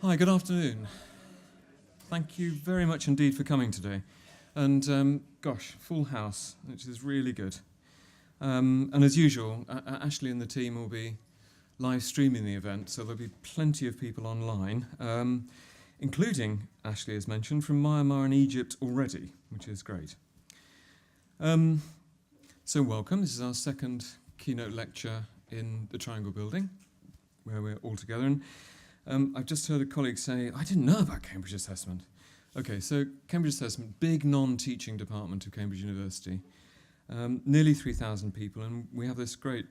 Hi, good afternoon. Thank you very much indeed for coming today. And gosh, full house, which is really good. And as usual, Ashley and the team will be live streaming the event, so there'll be plenty of people online, including, Ashley has mentioned, from Myanmar and Egypt already, which is great. So welcome. This is our second keynote lecture in the Triangle Building, where we're all together. And I've just heard a colleague say, I didn't know about Cambridge Assessment. Okay, so Cambridge Assessment, big non-teaching department of Cambridge University, nearly 3,000 people, and we have this great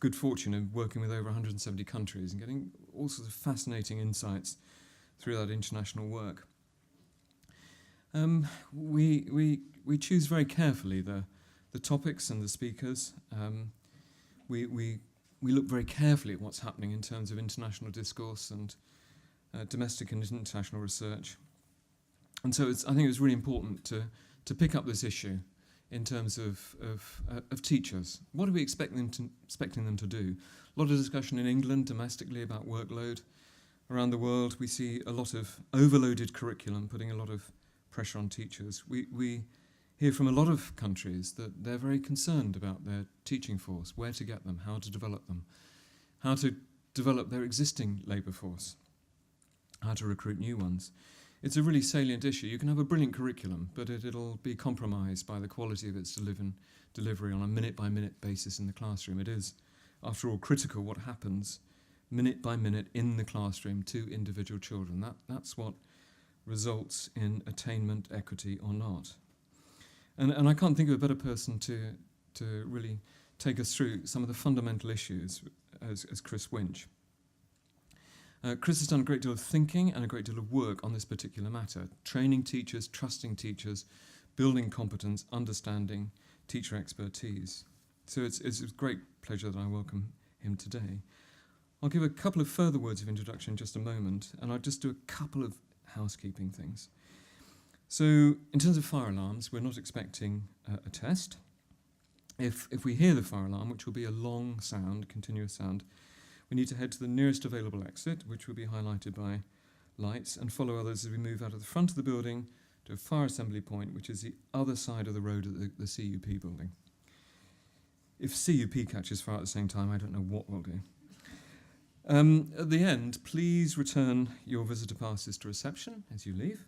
good fortune of working with over 170 countries and getting all sorts of fascinating insights through that international work. We choose very carefully the topics and the speakers. We look very carefully at what's happening in terms of international discourse and domestic and international research. And so I think it's really important to pick up this issue in terms of teachers. What are we expecting them to do? A lot of discussion in England domestically about workload. Around the world, we see a lot of overloaded curriculum putting a lot of pressure on teachers. We hear from a lot of countries that they're very concerned about their teaching force, where to get them, how to develop them, how to develop their existing labour force, how to recruit new ones. It's a really salient issue. You can have a brilliant curriculum, but it'll be compromised by the quality of its delivery on a minute-by-minute basis in the classroom. It is, after all, critical what happens minute by minute in the classroom to individual children. That's what results in attainment, equity, or not. And I can't think of a better person to really take us through some of the fundamental issues as Chris Winch. Chris has done a great deal of thinking and a great deal of work on this particular matter, training teachers, trusting teachers, building competence, understanding teacher expertise. So it's a great pleasure that I welcome him today. I'll give a couple of further words of introduction in just a moment, and I'll just do a couple of housekeeping things. So in terms of fire alarms, we're not expecting a test. If we hear the fire alarm, which will be a long sound, continuous sound, we need to head to the nearest available exit, which will be highlighted by lights, and follow others as we move out of the front of the building to a fire assembly point, which is the other side of the road at the CUP building. If CUP catches fire at the same time, I don't know what we'll do. At the end, please return your visitor passes to reception as you leave.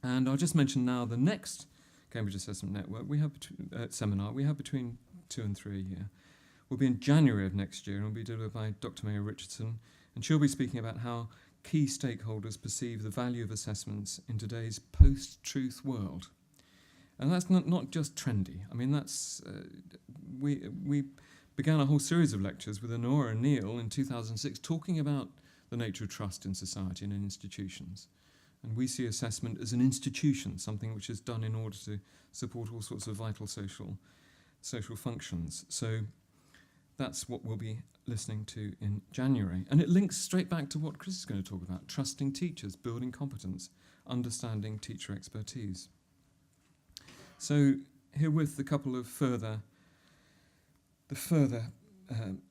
And I'll just mention now the next Cambridge Assessment Network seminar we have between 2 and 3 a year. Will be in January of next year and will be delivered by Dr. Mary Richardson, and she'll be speaking about how key stakeholders perceive the value of assessments in today's post-truth world. And that's not just trendy. I mean, that's we began a whole series of lectures with Honora and Neil in 2006 talking about the nature of trust in society and in institutions. And we see assessment as an institution, something which is done in order to support all sorts of vital social functions. So that's what we'll be listening to in January. And it links straight back to what Chris is going to talk about, trusting teachers, building competence, understanding teacher expertise. So herewith a couple of further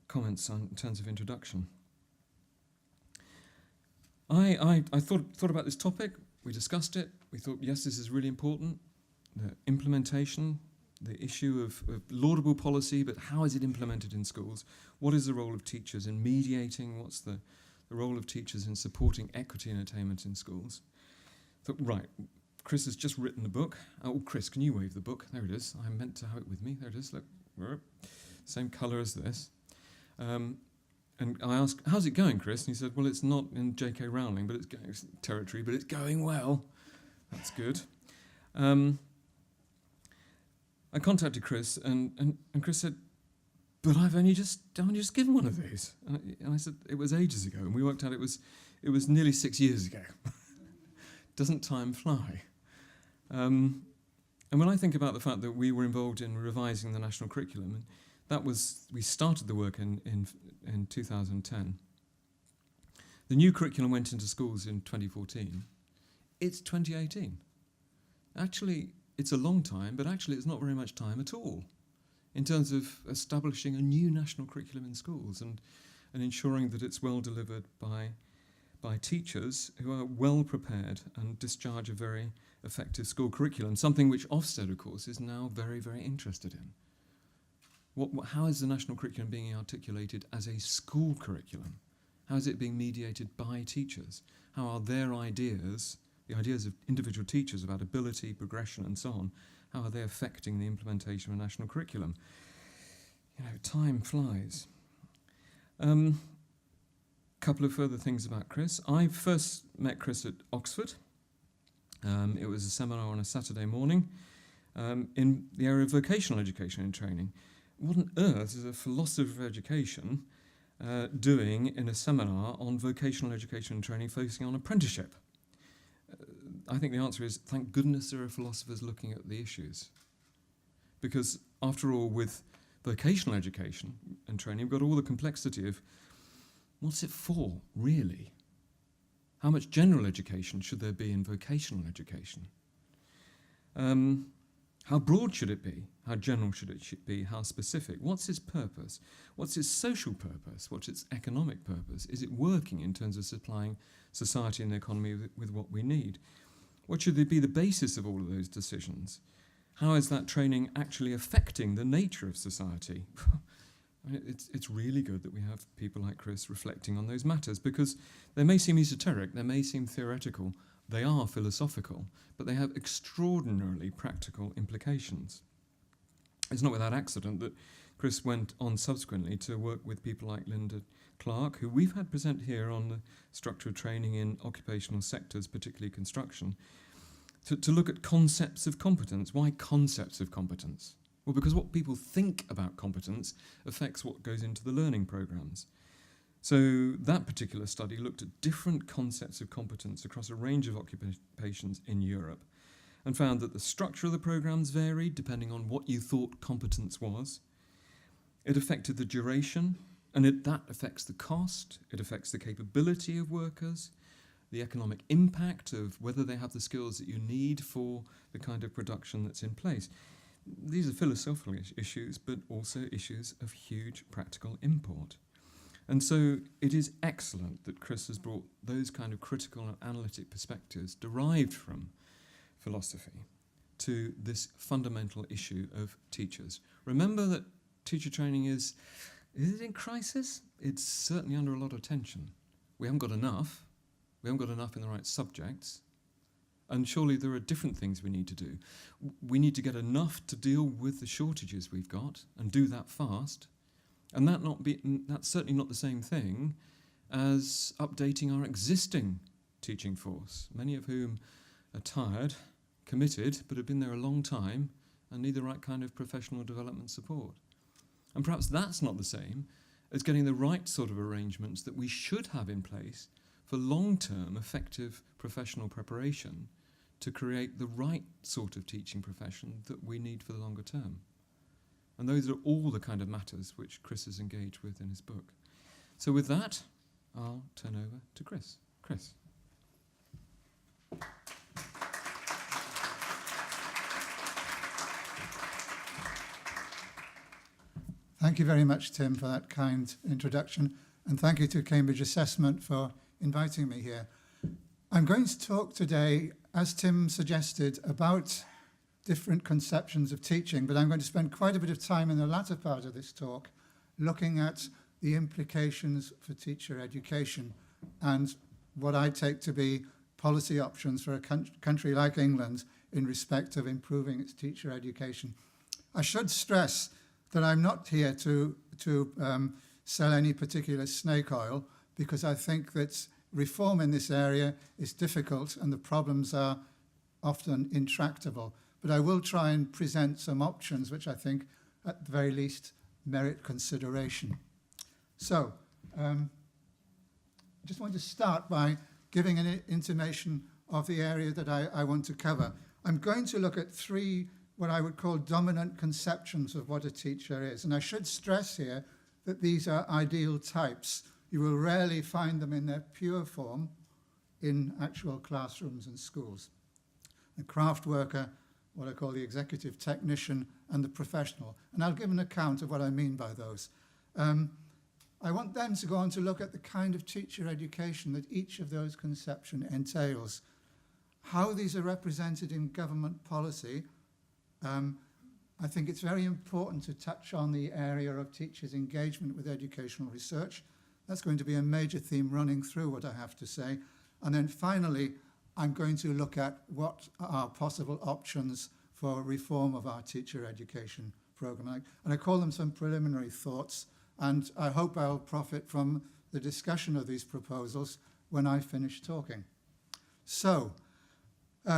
comments in terms of introduction. I thought about this topic, we discussed it, we thought, yes, this is really important, the implementation, the issue of laudable policy, but how is it implemented in schools? What is the role of teachers in mediating? What's the role of teachers in supporting equity and attainment in schools? Thought, right, Chris has just written the book. Oh, Chris, can you wave the book? There it is. I meant to have it with me. There it is, look. Same colour as this. And I asked, how's it going, Chris? And he said, well, it's not in J.K. Rowling territory, but it's going well. That's good. I contacted Chris, and Chris said, but I've only just given one of these. And I said, it was ages ago. And we worked out it was nearly 6 years ago. Doesn't time fly? And when I think about the fact that we were involved in revising the national curriculum, we started the work in 2010. The new curriculum went into schools in 2014. It's 2018. Actually, it's a long time, but actually it's not very much time at all in terms of establishing a new national curriculum in schools and ensuring that it's well delivered by by teachers who are well prepared and discharge a very effective school curriculum, something which Ofsted, of course, is now very, very interested in. How is the national curriculum being articulated as a school curriculum? How is it being mediated by teachers? How are their ideas, the ideas of individual teachers about ability, progression and so on, how are they affecting the implementation of a national curriculum? Time flies. Couple of further things about Chris. I first met Chris at Oxford. It was a seminar on a Saturday morning in the area of vocational education and training. What on earth is a philosopher of education doing in a seminar on vocational education and training focusing on apprenticeship? I think the answer is, thank goodness there are philosophers looking at the issues. Because after all, with vocational education and training, we've got all the complexity of what's it for, really? How much general education should there be in vocational education? How broad should it be? How general should it be? How specific? What's its purpose? What's its social purpose? What's its economic purpose? Is it working in terms of supplying society and the economy with what we need? What should be the basis of all of those decisions? How is that training actually affecting the nature of society? It's really good that we have people like Chris reflecting on those matters, because they may seem esoteric, they may seem theoretical, they are philosophical, but they have extraordinarily practical implications. It's not without accident that Chris went on subsequently to work with people like Linda Clark, who we've had present here on the structure of training in occupational sectors, particularly construction, to look at concepts of competence. Why concepts of competence? Well, because what people think about competence affects what goes into the learning programs. So that particular study looked at different concepts of competence across a range of occupations in Europe and found that the structure of the programs varied depending on what you thought competence was. It affected the duration, and that affects the cost, it affects the capability of workers, the economic impact of whether they have the skills that you need for the kind of production that's in place. These are philosophical issues, but also issues of huge practical import. And so it is excellent that Chris has brought those kind of critical and analytic perspectives derived from philosophy to this fundamental issue of teachers. Remember that teacher training is it in crisis? It's certainly under a lot of tension. We haven't got enough. We haven't got enough in the right subjects. And surely there are different things we need to do. We need to get enough to deal with the shortages we've got and do that fast. And that's certainly not the same thing as updating our existing teaching force, many of whom are tired, committed, but have been there a long time and need the right kind of professional development support. And perhaps that's not the same as getting the right sort of arrangements that we should have in place for long-term effective professional preparation to create the right sort of teaching profession that we need for the longer term. And those are all the kind of matters which Chris has engaged with in his book. So with that, I'll turn over to Chris. Chris. Thank you very much, Tim, for that kind introduction, and thank you to Cambridge Assessment for inviting me here. I'm going to talk today, as Tim suggested, about different conceptions of teaching, but I'm going to spend quite a bit of time in the latter part of this talk looking at the implications for teacher education and what I take to be policy options for a country like England in respect of improving its teacher education. I should stress that I'm not here to sell any particular snake oil, because I think that reform in this area is difficult and the problems are often intractable. But I will try and present some options which I think, at the very least, merit consideration. So, I just want to start by giving an intimation of the area that I want to cover. I'm going to look at three what I would call dominant conceptions of what a teacher is. And I should stress here that these are ideal types. You will rarely find them in their pure form in actual classrooms and schools. The craftworker, what I call the executive technician, and the professional. And I'll give an account of what I mean by those. I want then to go on to look at the kind of teacher education that each of those conceptions entails, how these are represented in government policy. I think it's very important to touch on the area of teachers' engagement with educational research. That's going to be a major theme running through what I have to say. And then finally, I'm going to look at what are possible options for reform of our teacher education program. And I call them some preliminary thoughts, and I hope I'll profit from the discussion of these proposals when I finish talking. So,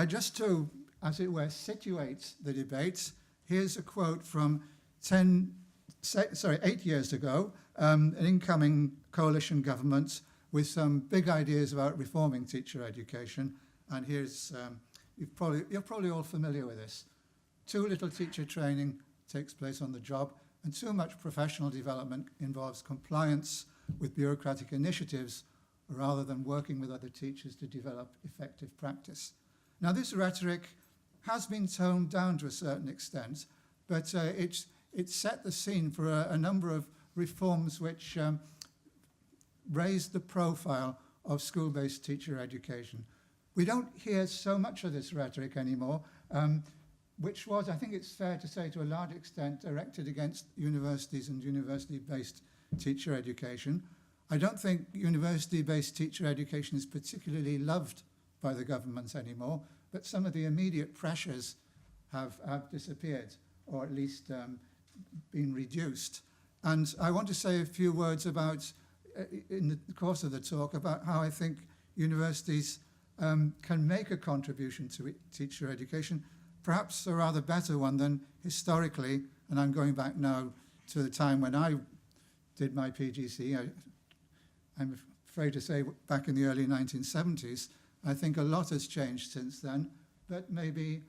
just to, as it were, situate the debate, here's a quote from 8 years ago, an incoming coalition government with some big ideas about reforming teacher education. And here's, you're probably all familiar with this. Too little teacher training takes place on the job, and too much professional development involves compliance with bureaucratic initiatives rather than working with other teachers to develop effective practice. Now, this rhetoric has been toned down to a certain extent, but it set the scene for a number of reforms which raised the profile of school-based teacher education. We don't hear so much of this rhetoric anymore, which was, I think it's fair to say, to a large extent directed against universities and university-based teacher education. I don't think university-based teacher education is particularly loved by the government anymore, but some of the immediate pressures have disappeared, or at least been reduced. And I want to say a few words about, in the course of the talk, about how I think universities can make a contribution to teacher education, perhaps a rather better one than historically, and I'm going back now to the time when I did my PGC. I'm afraid to say back in the early 1970s. I think a lot has changed since then, but maybe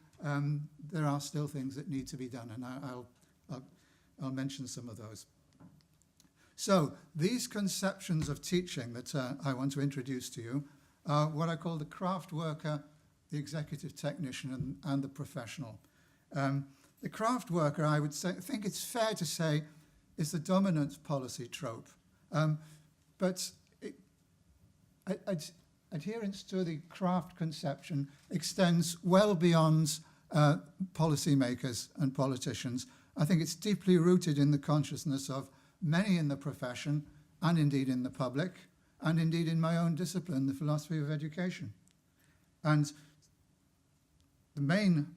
there are still things that need to be done, and I'll mention some of those. So these conceptions of teaching that I want to introduce to you are what I call the craft worker, the executive technician, and the professional. The craft worker, I would think it's fair to say, is the dominant policy trope. But adherence to the craft conception extends well beyond policymakers and politicians. I think it's deeply rooted in the consciousness of many in the profession, and indeed in the public, and indeed in my own discipline, the philosophy of education. And the main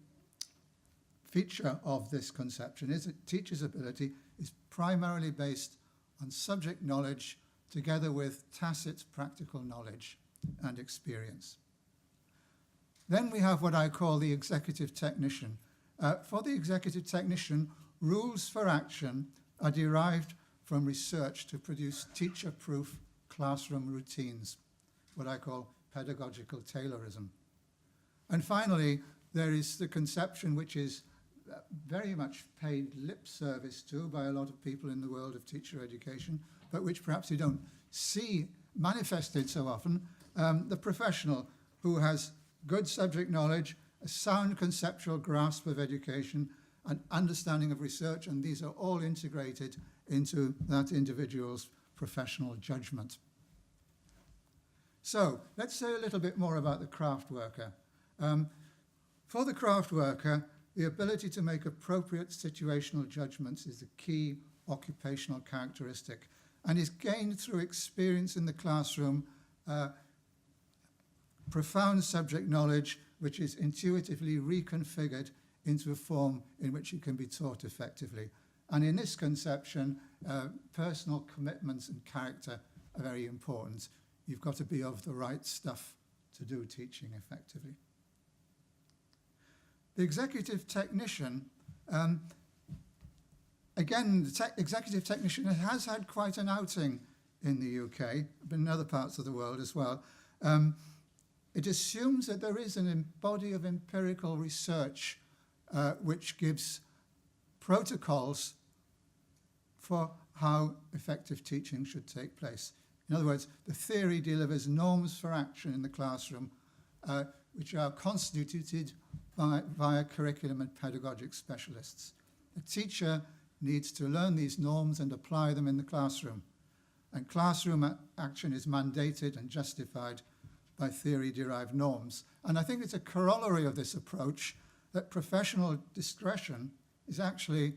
feature of this conception is that teachers' ability is primarily based on subject knowledge together with tacit practical knowledge and experience. Then we have what I call the executive technician. For the executive technician, rules for action are derived from research to produce teacher-proof classroom routines, what I call pedagogical Taylorism. And finally, there is the conception which is very much paid lip service to by a lot of people in the world of teacher education, but which perhaps you don't see manifested so often, the professional who has good subject knowledge, a sound conceptual grasp of education, an understanding of research, and these are all integrated into that individual's professional judgment. So let's say a little bit more about the craft worker. For the craft worker, the ability to make appropriate situational judgments is the key occupational characteristic and is gained through experience in the classroom, profound subject knowledge which is intuitively reconfigured into a form in which it can be taught effectively. And in this conception, personal commitments and character are very important. You've got to be of the right stuff to do teaching effectively. The executive technician, again, the executive technician has had quite an outing in the UK, but in other parts of the world as well. It assumes that there is a body of empirical research which gives protocols for how effective teaching should take place. In other words, the theory delivers norms for action in the classroom which are constituted via curriculum and pedagogic specialists. The teacher needs to learn these norms and apply them in the classroom. and classroom action is mandated and justified by theory-derived norms. And I think it's a corollary of this approach that professional discretion is actually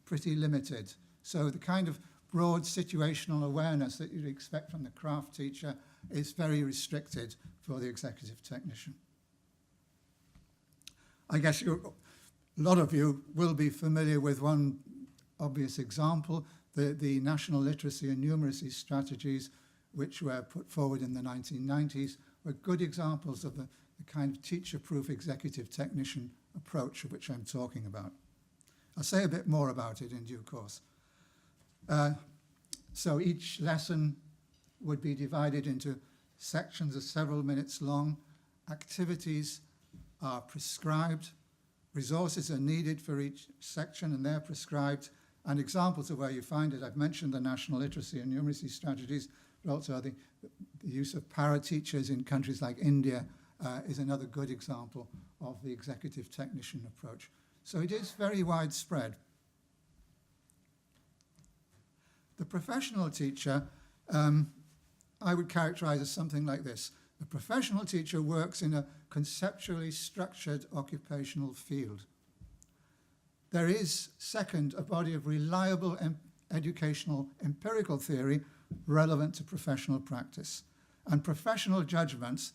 pretty limited. So the kind of broad situational awareness that you'd expect from the craft teacher is very restricted for the executive technician. I guess a lot of you will be familiar with one obvious example, the national literacy and numeracy strategies which were put forward in the 1990s were good examples of the kind of teacher-proof executive technician approach of which I'm talking about. I'll say a bit more about it in due course. So each lesson would be divided into sections of several minutes long. Activities are prescribed. Resources are needed for each section, and they're prescribed. And examples of where you find it, I've mentioned the national literacy and numeracy strategies, but also the use of para-teachers in countries like India is another good example of the executive technician approach. So it is very widespread. The professional teacher, I would characterize as something like this. The professional teacher works in a conceptually structured occupational field. There is, second, a body of reliable educational empirical theory relevant to professional practice. And professional judgment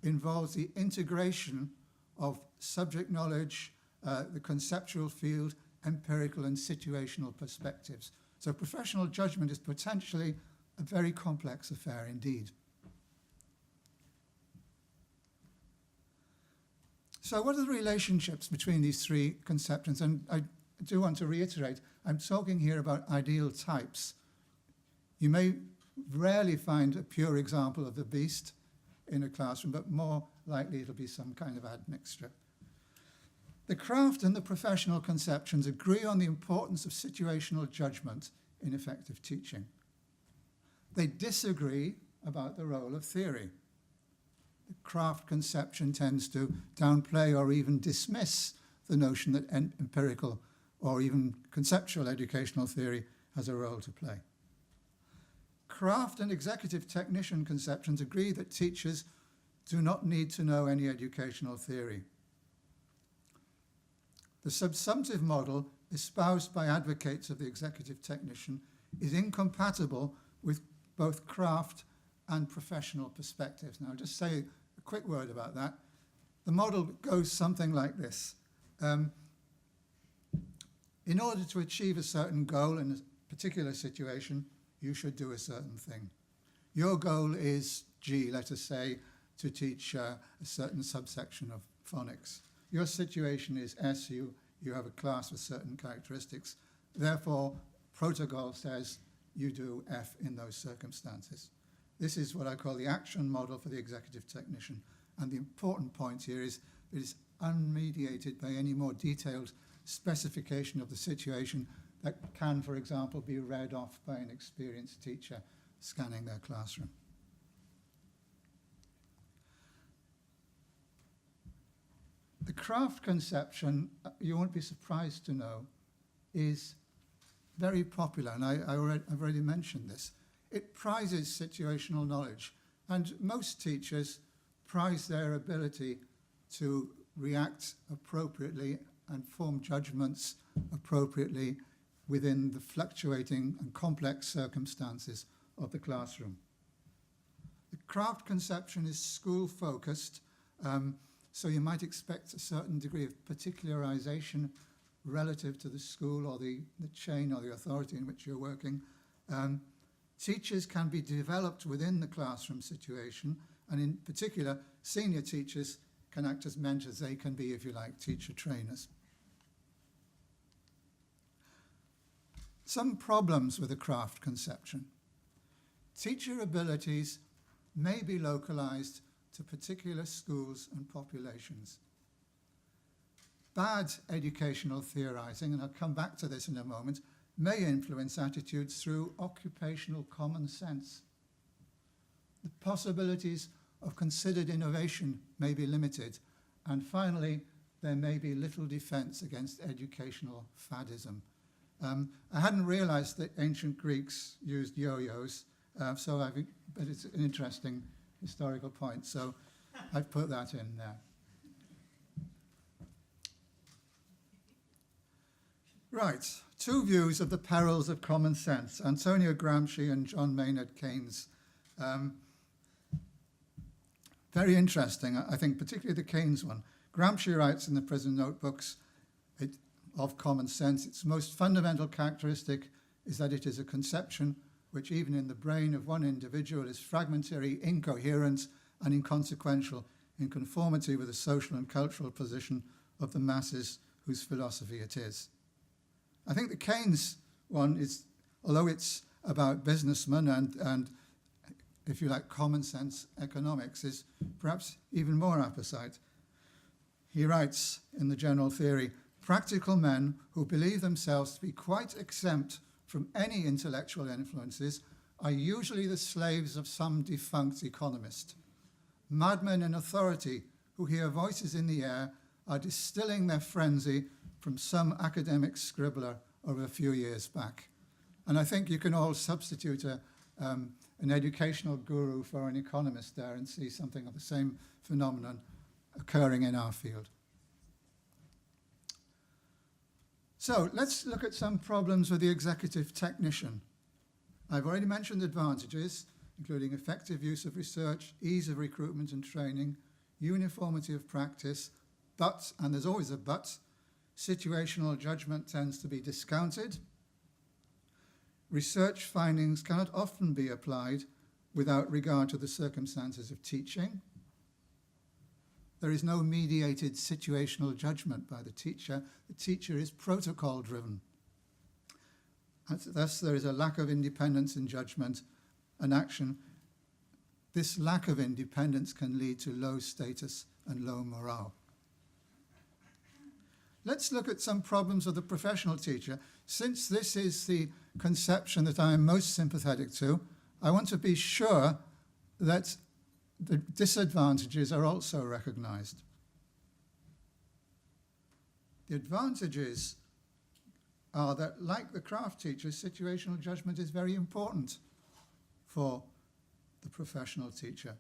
involves the integration of subject knowledge, the conceptual field, empirical and situational perspectives. So professional judgment is potentially a very complex affair indeed. So what are the relationships between these three conceptions? And I do want to reiterate, I'm talking here about ideal types. You may rarely find a pure example of the beast in a classroom, but more likely it'll be some kind of admixture. The craft and the professional conceptions agree on the importance of situational judgment in effective teaching. They disagree about the role of theory. The craft conception tends to downplay or even dismiss the notion that empirical or even conceptual educational theory has a role to play. Craft and executive technician conceptions agree that teachers do not need to know any educational theory. The subsumptive model espoused by advocates of the executive technician is incompatible with both craft and professional perspectives. Now, I'll just say a quick word about that. The model goes something like this. In order to achieve a certain goal in a particular situation, you should do a certain thing. Your goal is G, let us say, to teach a certain subsection of phonics. Your situation is S, you have a class with certain characteristics. Therefore, protocol says you do F in those circumstances. This is what I call the action model for the executive technician. And the important point here is it is unmediated by any more detailed specification of the situation that can, for example, be read off by an experienced teacher scanning their classroom. The craft conception, you won't be surprised to know, is very popular, and I've already mentioned this. It prizes situational knowledge, and most teachers prize their ability to react appropriately and form judgments appropriately within the fluctuating and complex circumstances of the classroom. The craft conception is school-focused, so you might expect a certain degree of particularization relative to the school or the chain or the authority in which you're working. Teachers can be developed within the classroom situation, and in particular, senior teachers can act as mentors. They can be, if you like, teacher trainers. Some problems with the craft conception. Teacher abilities may be localized to particular schools and populations. Bad educational theorizing, and I'll come back to this in a moment, may influence attitudes through occupational common sense. The possibilities of considered innovation may be limited, and finally, there may be little defense against educational faddism. I hadn't realized that ancient Greeks used yo-yos, But it's an interesting historical point, so I've put that in there. Right, two views of the perils of common sense, Antonio Gramsci and John Maynard Keynes. Very interesting, I think, particularly the Keynes one. Gramsci writes in the Prison Notebooks of common sense, its most fundamental characteristic is that it is a conception which even in the brain of one individual is fragmentary, incoherent, and inconsequential in conformity with the social and cultural position of the masses whose philosophy it is. I think the Keynes one is, although it's about businessmen and if you like, common sense economics, is perhaps even more apposite. He writes in the General Theory, practical men who believe themselves to be quite exempt from any intellectual influences are usually the slaves of some defunct economist. Madmen in authority who hear voices in the air are distilling their frenzy from some academic scribbler of a few years back. And I think you can all substitute an educational guru for an economist there and see something of the same phenomenon occurring in our field. So let's look at some problems with the executive technician. I've already mentioned advantages, including effective use of research, ease of recruitment and training, uniformity of practice, but, and there's always a but, situational judgment tends to be discounted. Research findings cannot often be applied without regard to the circumstances of teaching. There is no mediated situational judgment by the teacher. The teacher is protocol-driven. Thus, there is a lack of independence in judgment and action. This lack of independence can lead to low status and low morale. Let's look at some problems of the professional teacher. Since this is the conception that I am most sympathetic to, I want to be sure that the disadvantages are also recognized. The advantages are that, like the craft teacher, situational judgment is very important for the professional teacher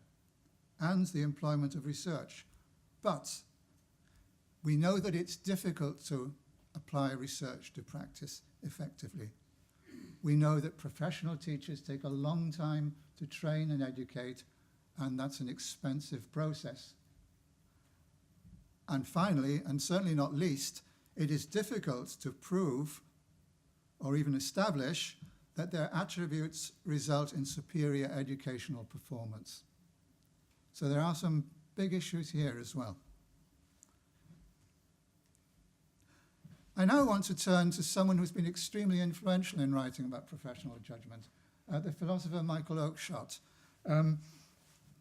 and the employment of research. But we know that it's difficult to apply research to practice effectively. We know that professional teachers take a long time to train and educate, and that's an expensive process. And finally, and certainly not least, it is difficult to prove or even establish that their attributes result in superior educational performance. So there are some big issues here as well. I now want to turn to someone who's been extremely influential in writing about professional judgment, the philosopher Michael Oakeshott.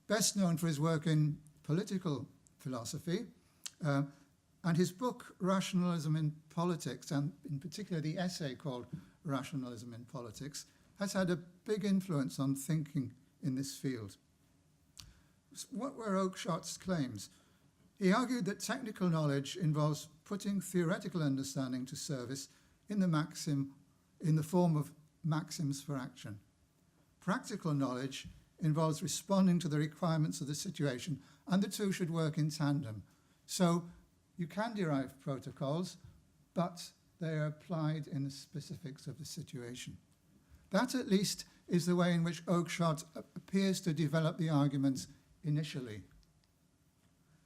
Best known for his work in political philosophy, and his book, Rationalism in Politics, and in particular the essay called Rationalism in Politics, has had a big influence on thinking in this field. What were Oakeshott's claims? He argued that technical knowledge involves putting theoretical understanding to service in the form of maxims for action. Practical knowledge involves responding to the requirements of the situation, and the two should work in tandem. So you can derive protocols, but they are applied in the specifics of the situation. That, at least, is the way in which Oakeshott appears to develop the arguments initially.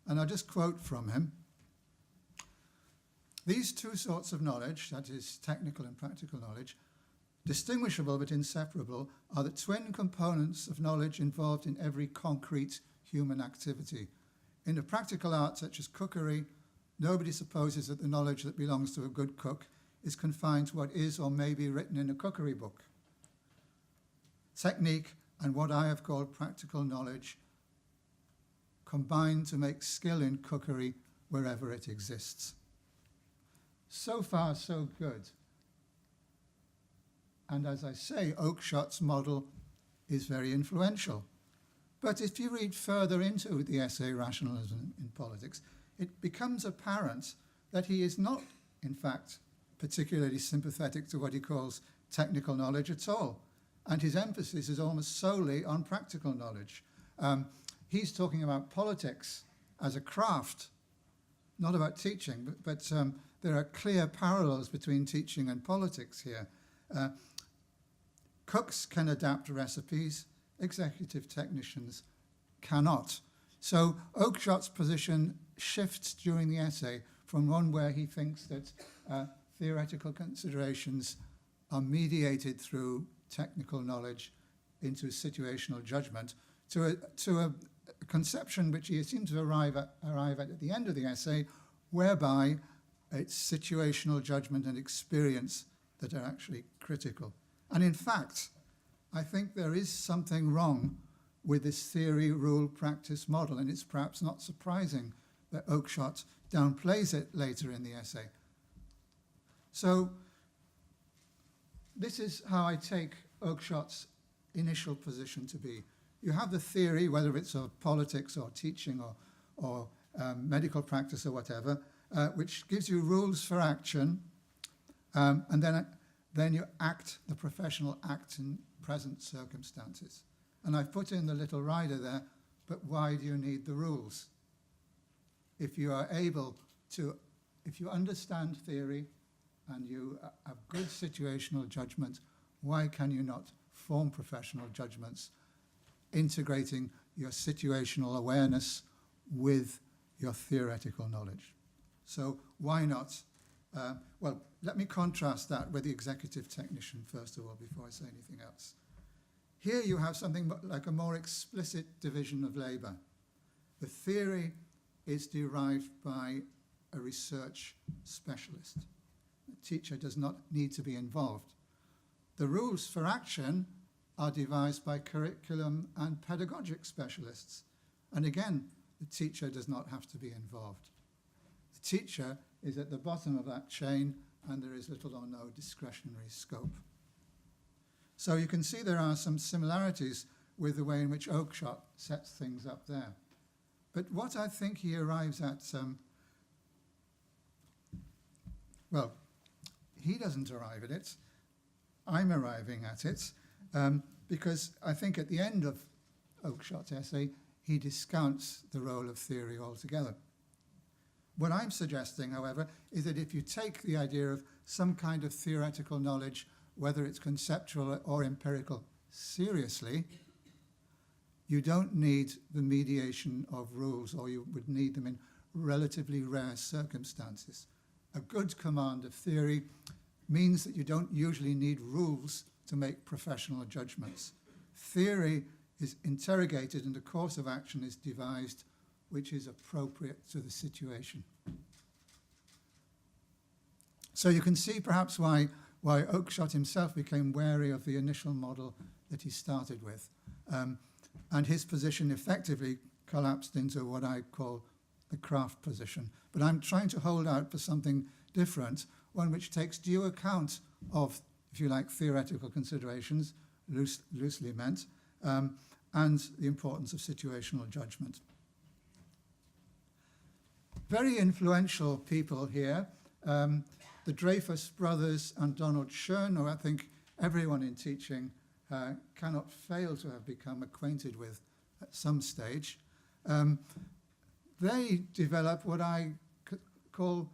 And I'll just quote from him. These two sorts of knowledge, that is technical and practical knowledge, distinguishable but inseparable, are the twin components of knowledge involved in every concrete human activity. In a practical art such as cookery, nobody supposes that the knowledge that belongs to a good cook is confined to what is or may be written in a cookery book. Technique and what I have called practical knowledge combine to make skill in cookery wherever it exists. So far, so good. And as I say, Oakeshott's model is very influential. But if you read further into the essay Rationalism in Politics, it becomes apparent that he is not, in fact, particularly sympathetic to what he calls technical knowledge at all. and his emphasis is almost solely on practical knowledge. He's talking about politics as a craft, not about teaching, but there are clear parallels between teaching and politics here. Cooks can adapt recipes, executive technicians cannot. So Oakeshott's position shifts during the essay from one where he thinks that theoretical considerations are mediated through technical knowledge into situational judgment to a conception which he seems to arrive at the end of the essay, whereby it's situational judgment and experience that are actually critical. And in fact, I think there is something wrong with this theory, rule, practice model, and it's perhaps not surprising that Oakeshott downplays it later in the essay. So this is how I take Oakeshott's initial position to be. You have the theory, whether it's of politics or teaching or medical practice or whatever, which gives you rules for action, and then you act, the professional act in present circumstances. And I've put in the little rider there, but why do you need the rules? If you are able to, if you understand theory and you have good situational judgment, why can you not form professional judgments, integrating your situational awareness with your theoretical knowledge? So why not? Well, let me contrast that with the executive technician, first of all, before I say anything else. Here you have something like a more explicit division of labour. The theory is derived by a research specialist. The teacher does not need to be involved. The rules for action are devised by curriculum and pedagogic specialists. And again, the teacher does not have to be involved. The teacher is at the bottom of that chain, and there is little or no discretionary scope. So you can see there are some similarities with the way in which Oakeshott sets things up there. But what I think he arrives at, well, he doesn't arrive at it. I'm arriving at it because I think at the end of Oakeshott's essay, he discounts the role of theory altogether. What I'm suggesting, however, is that if you take the idea of some kind of theoretical knowledge, whether it's conceptual or empirical, seriously, you don't need the mediation of rules, or you would need them in relatively rare circumstances. A good command of theory means that you don't usually need rules to make professional judgments. Theory is interrogated and a course of action is devised which is appropriate to the situation. So you can see perhaps why Oakeshott himself became wary of the initial model that he started with. And his position effectively collapsed into what I call the craft position. But I'm trying to hold out for something different, one which takes due account of, if you like, theoretical considerations, loosely meant, and the importance of situational judgment. Very influential people here, the Dreyfus brothers and Donald Schoen, who I think everyone in teaching cannot fail to have become acquainted with at some stage. They develop what I call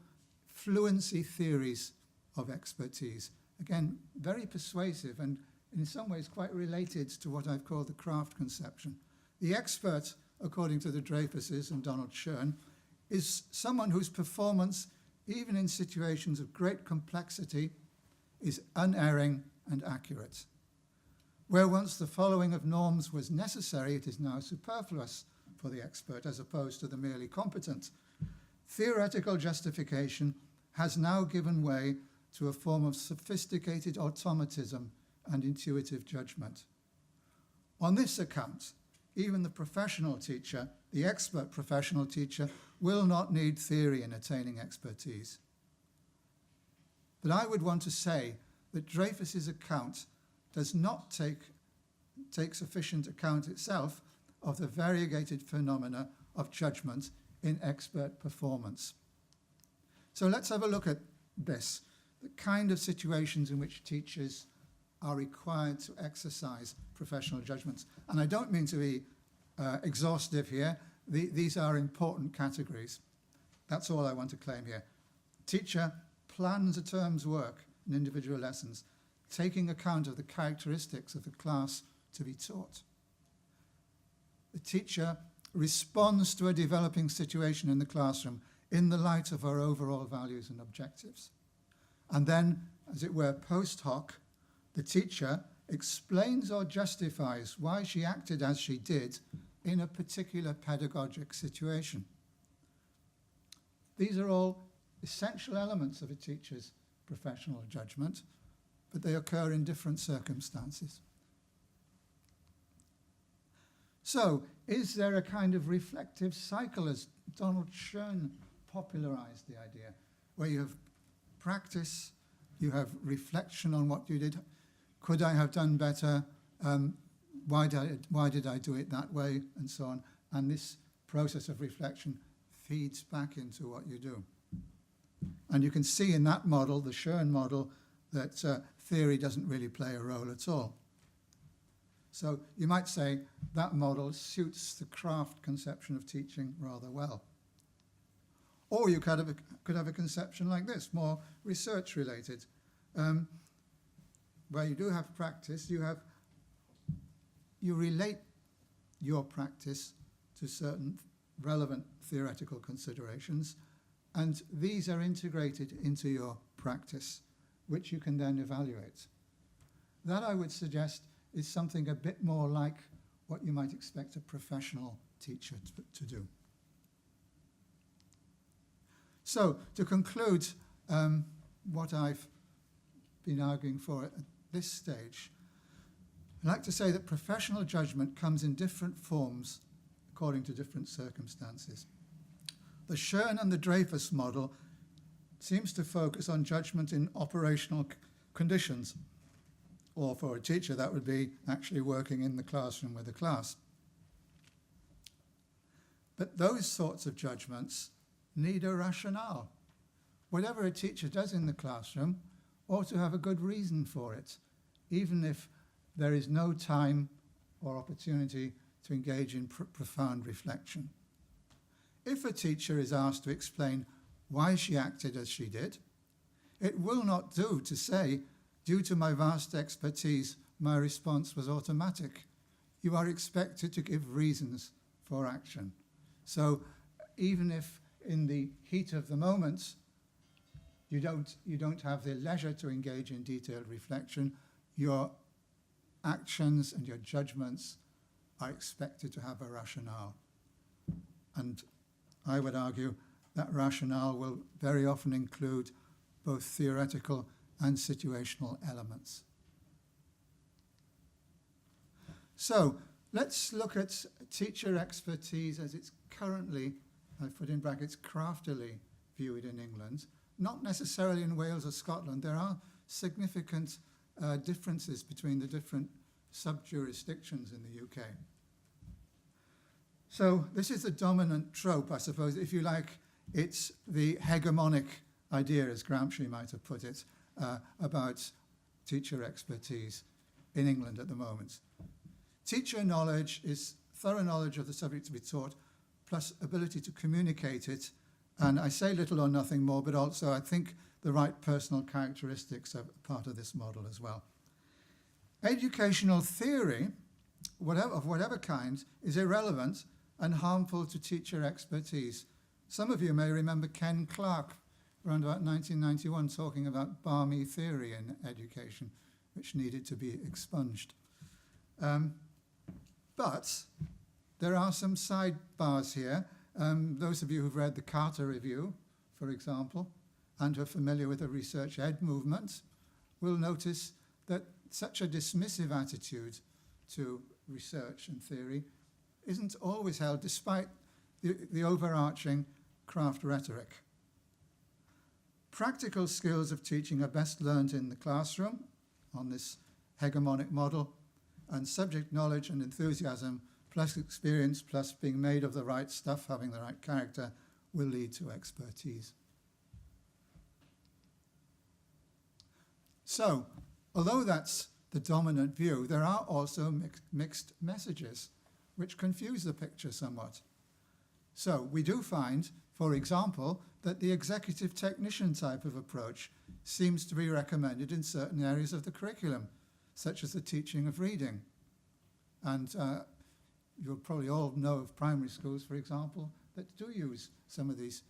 fluency theories of expertise. Again, very persuasive and in some ways quite related to what I've called the craft conception. The expert, according to the Dreyfuses and Donald Schoen, is someone whose performance, even in situations of great complexity, is unerring and accurate. Where once the following of norms was necessary, it is now superfluous for the expert as opposed to the merely competent. Theoretical justification has now given way to a form of sophisticated automatism and intuitive judgment. On this account, even the professional teacher, the expert professional teacher, will not need theory in attaining expertise. But I would want to say that Dreyfus's account does not take sufficient account itself of the variegated phenomena of judgment in expert performance. So let's have a look at this, the kind of situations in which teachers are required to exercise professional judgments. And I don't mean to be exhaustive here. These are important categories. That's all I want to claim here. Teacher plans a term's work in individual lessons, taking account of the characteristics of the class to be taught. The teacher responds to a developing situation in the classroom in the light of her overall values and objectives. And then, as it were, post hoc, the teacher explains or justifies why she acted as she did in a particular pedagogic situation. These are all essential elements of a teacher's professional judgment, but they occur in different circumstances. So, is there a kind of reflective cycle, as Donald Schoen popularized the idea, where you have practice, you have reflection on what you did, could I have done better, why did I do it that way, and so on, and this process of reflection feeds back into what you do. And you can see in that model, the Schoen model, that theory doesn't really play a role at all. So you might say that model suits the craft conception of teaching rather well. Or you could have a conception like this, more research related, where you do have practice, you relate your practice to certain relevant theoretical considerations, and these are integrated into your practice, which you can then evaluate. That, I would suggest, is something a bit more like what you might expect a professional teacher to do. So, to conclude what I've been arguing for at this stage, I'd like to say that professional judgment comes in different forms according to different circumstances. The Schoen and the Dreyfus model seems to focus on judgment in operational conditions, or for a teacher that would be actually working in the classroom with a class. But those sorts of judgments need a rationale. Whatever a teacher does in the classroom ought to have a good reason for it, even if there is no time or opportunity to engage in profound reflection. If a teacher is asked to explain why she acted as she did, it will not do to say, due to my vast expertise, my response was automatic. You are expected to give reasons for action. So even if in the heat of the moment you don't have the leisure to engage in detailed reflection, your actions and your judgments are expected to have a rationale. And I would argue that rationale will very often include both theoretical and situational elements. So let's look at teacher expertise as it's currently, I put in brackets, craftily viewed in England, not necessarily in Wales or Scotland. There are significant differences between the different sub-jurisdictions in the UK. So this is the dominant trope, I suppose. If you like, it's the hegemonic idea, as Gramsci might have put it, about teacher expertise in England at the moment. Teacher knowledge is thorough knowledge of the subject to be taught, plus ability to communicate it. And I say little or nothing more, but also I think the right personal characteristics are part of this model as well. Educational theory, of whatever kind, is irrelevant and harmful to teacher expertise. Some of you may remember Ken Clarke around about 1991 talking about balmy theory in education, which needed to be expunged. But there are some sidebars here. Those of you who've read the Carter Review, for example, and are familiar with the research ed movement, will notice that such a dismissive attitude to research and theory isn't always held, despite the overarching craft rhetoric. Practical skills of teaching are best learned in the classroom on this hegemonic model, and subject knowledge and enthusiasm plus experience plus being made of the right stuff, having the right character, will lead to expertise. So, although that's the dominant view, there are also mixed messages, which confuse the picture somewhat. So we do find, for example, that the executive technician type of approach seems to be recommended in certain areas of the curriculum, such as the teaching of reading. And you'll probably all know of primary schools, for example, that do use some of these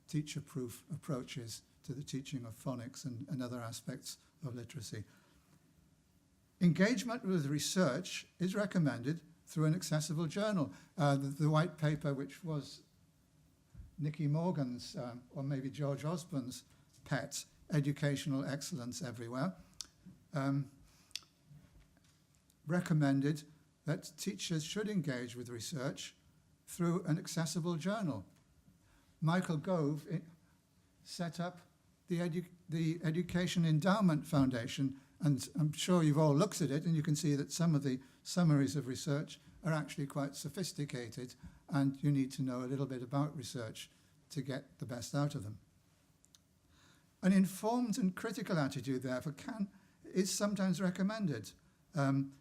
teacher-proof approaches to the teaching of phonics and other aspects of literacy. Engagement with research is recommended through an accessible journal. The white paper, which was Nicky Morgan's, or maybe George Osborne's pet, Educational Excellence Everywhere, recommended that teachers should engage with research through an accessible journal. Michael Gove set up the Education Endowment Foundation, and I'm sure you've all looked at it, and you can see that some of the summaries of research are actually quite sophisticated, and you need to know a little bit about research to get the best out of them. An informed and critical attitude, therefore, is sometimes recommended.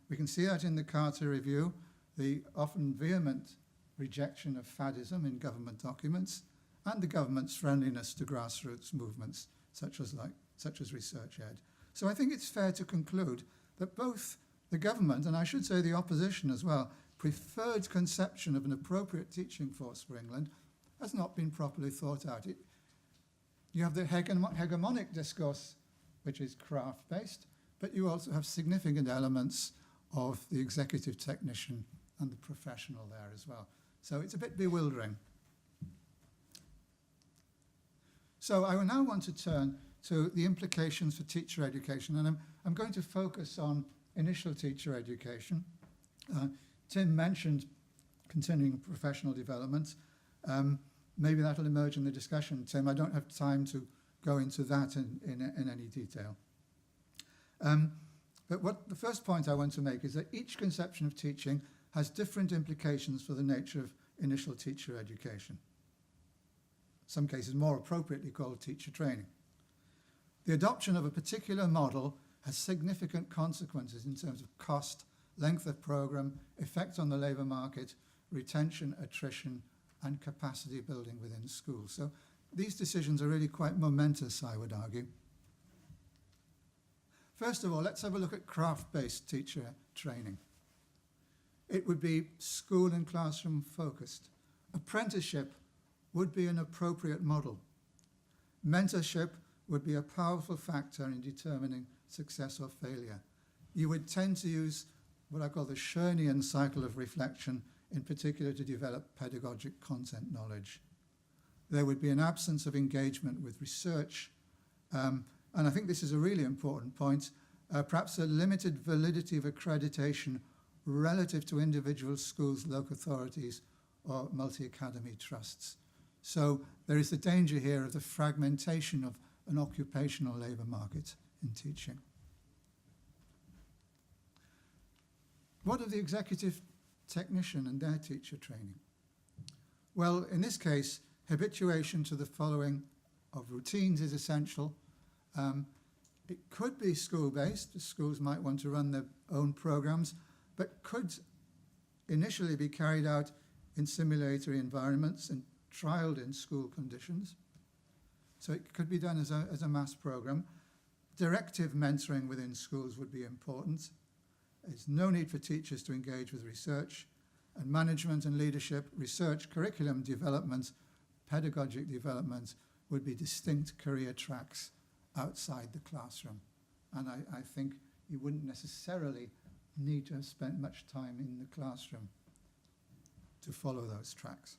We can see that in the Carter Review, the often vehement rejection of faddism in government documents, and the government's friendliness to grassroots movements, such as Research Ed. So I think it's fair to conclude that both the government, and I should say the opposition as well, preferred conception of an appropriate teaching force for England has not been properly thought out. You have the hegemonic discourse, which is craft-based, but you also have significant elements of the executive technician and the professional there as well. So it's a bit bewildering. So I now want to turn to the implications for teacher education, and I'm going to focus on initial teacher education. Tim mentioned continuing professional development. Maybe that'll emerge in the discussion, Tim. I don't have time to go into that in any detail. But the first point I want to make is that each conception of teaching has different implications for the nature of initial teacher education. Some cases more appropriately called teacher training. The adoption of a particular model has significant consequences in terms of cost, length of program, effect on the labour market, retention, attrition, and capacity building within schools. So these decisions are really quite momentous, I would argue. First of all, let's have a look at craft-based teacher training. It would be school and classroom focused. Apprenticeship would be an appropriate model. Mentorship would be a powerful factor in determining success or failure. You would tend to use what I call the Schernian cycle of reflection, in particular to develop pedagogic content knowledge. There would be an absence of engagement with research, and I think this is a really important point, perhaps a limited validity of accreditation relative to individual schools, local authorities, or multi-academy trusts. So there is the danger here of the fragmentation of an occupational labour market in teaching. What of the executive technician and their teacher training? Well, in this case, habituation to the following of routines is essential. It could be school-based. The schools might want to run their own programs, but could initially be carried out in simulatory environments and trialed in school conditions. So it could be done as a mass program. Directive mentoring within schools would be important. There's no need for teachers to engage with research, and management and leadership, research, curriculum development, pedagogic development would be distinct career tracks outside the classroom. And I think you wouldn't necessarily need to have spent much time in the classroom to follow those tracks.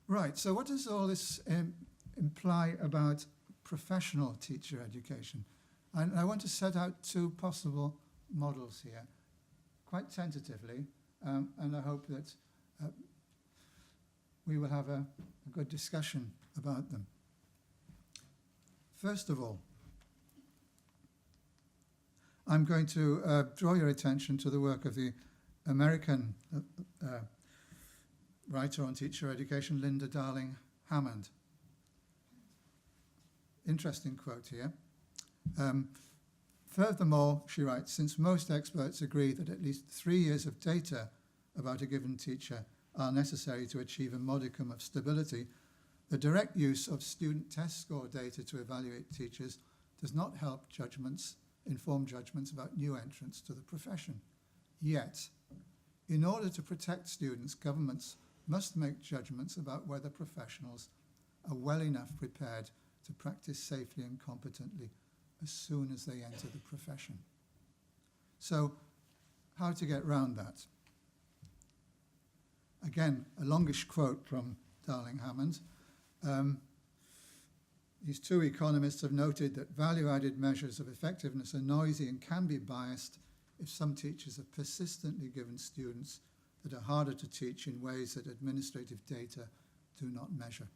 Right, so what does all this imply about professional teacher education? And I want to set out two possible models here, quite tentatively, and I hope that we will have a good discussion about them. First of all, I'm going to draw your attention to the work of the American writer on teacher education, Linda Darling Hammond. Interesting quote here. Furthermore, she writes, since most experts agree that at least 3 years of data about a given teacher are necessary to achieve a modicum of stability, the direct use of student test score data to evaluate teachers does not help inform judgments about new entrants to the profession. Yet, in order to protect students, governments must make judgments about whether professionals are well enough prepared to practice safely and competently as soon as they enter the profession. So, how to get round that? Again, a longish quote from Darling-Hammond. These two economists have noted that value-added measures of effectiveness are noisy and can be biased if some teachers are persistently given students that are harder to teach in ways that administrative data do not measure.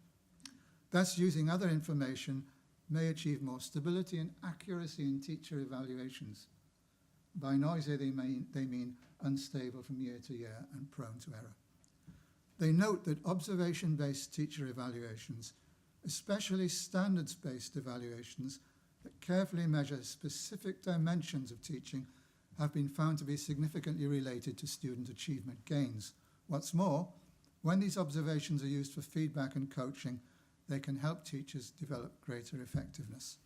Thus, using other information may achieve more stability and accuracy in teacher evaluations. By noisy, they mean unstable from year to year and prone to error. They note that observation-based teacher evaluations, especially standards-based evaluations that carefully measure specific dimensions of teaching, have been found to be significantly related to student achievement gains. What's more, when these observations are used for feedback and coaching, they can help teachers develop greater effectiveness.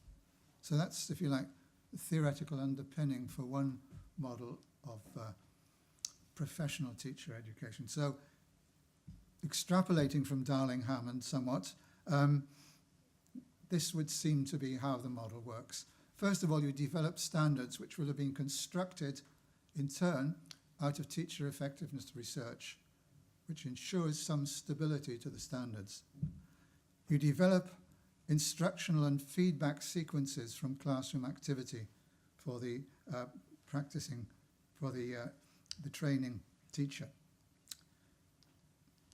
So that's, if you like, the theoretical underpinning for one model of professional teacher education. So, extrapolating from Darling-Hammond somewhat, this would seem to be how the model works. First of all, you develop standards which will have been constructed in turn out of teacher effectiveness research, which ensures some stability to the standards. You develop instructional and feedback sequences from classroom activity for the the training teacher.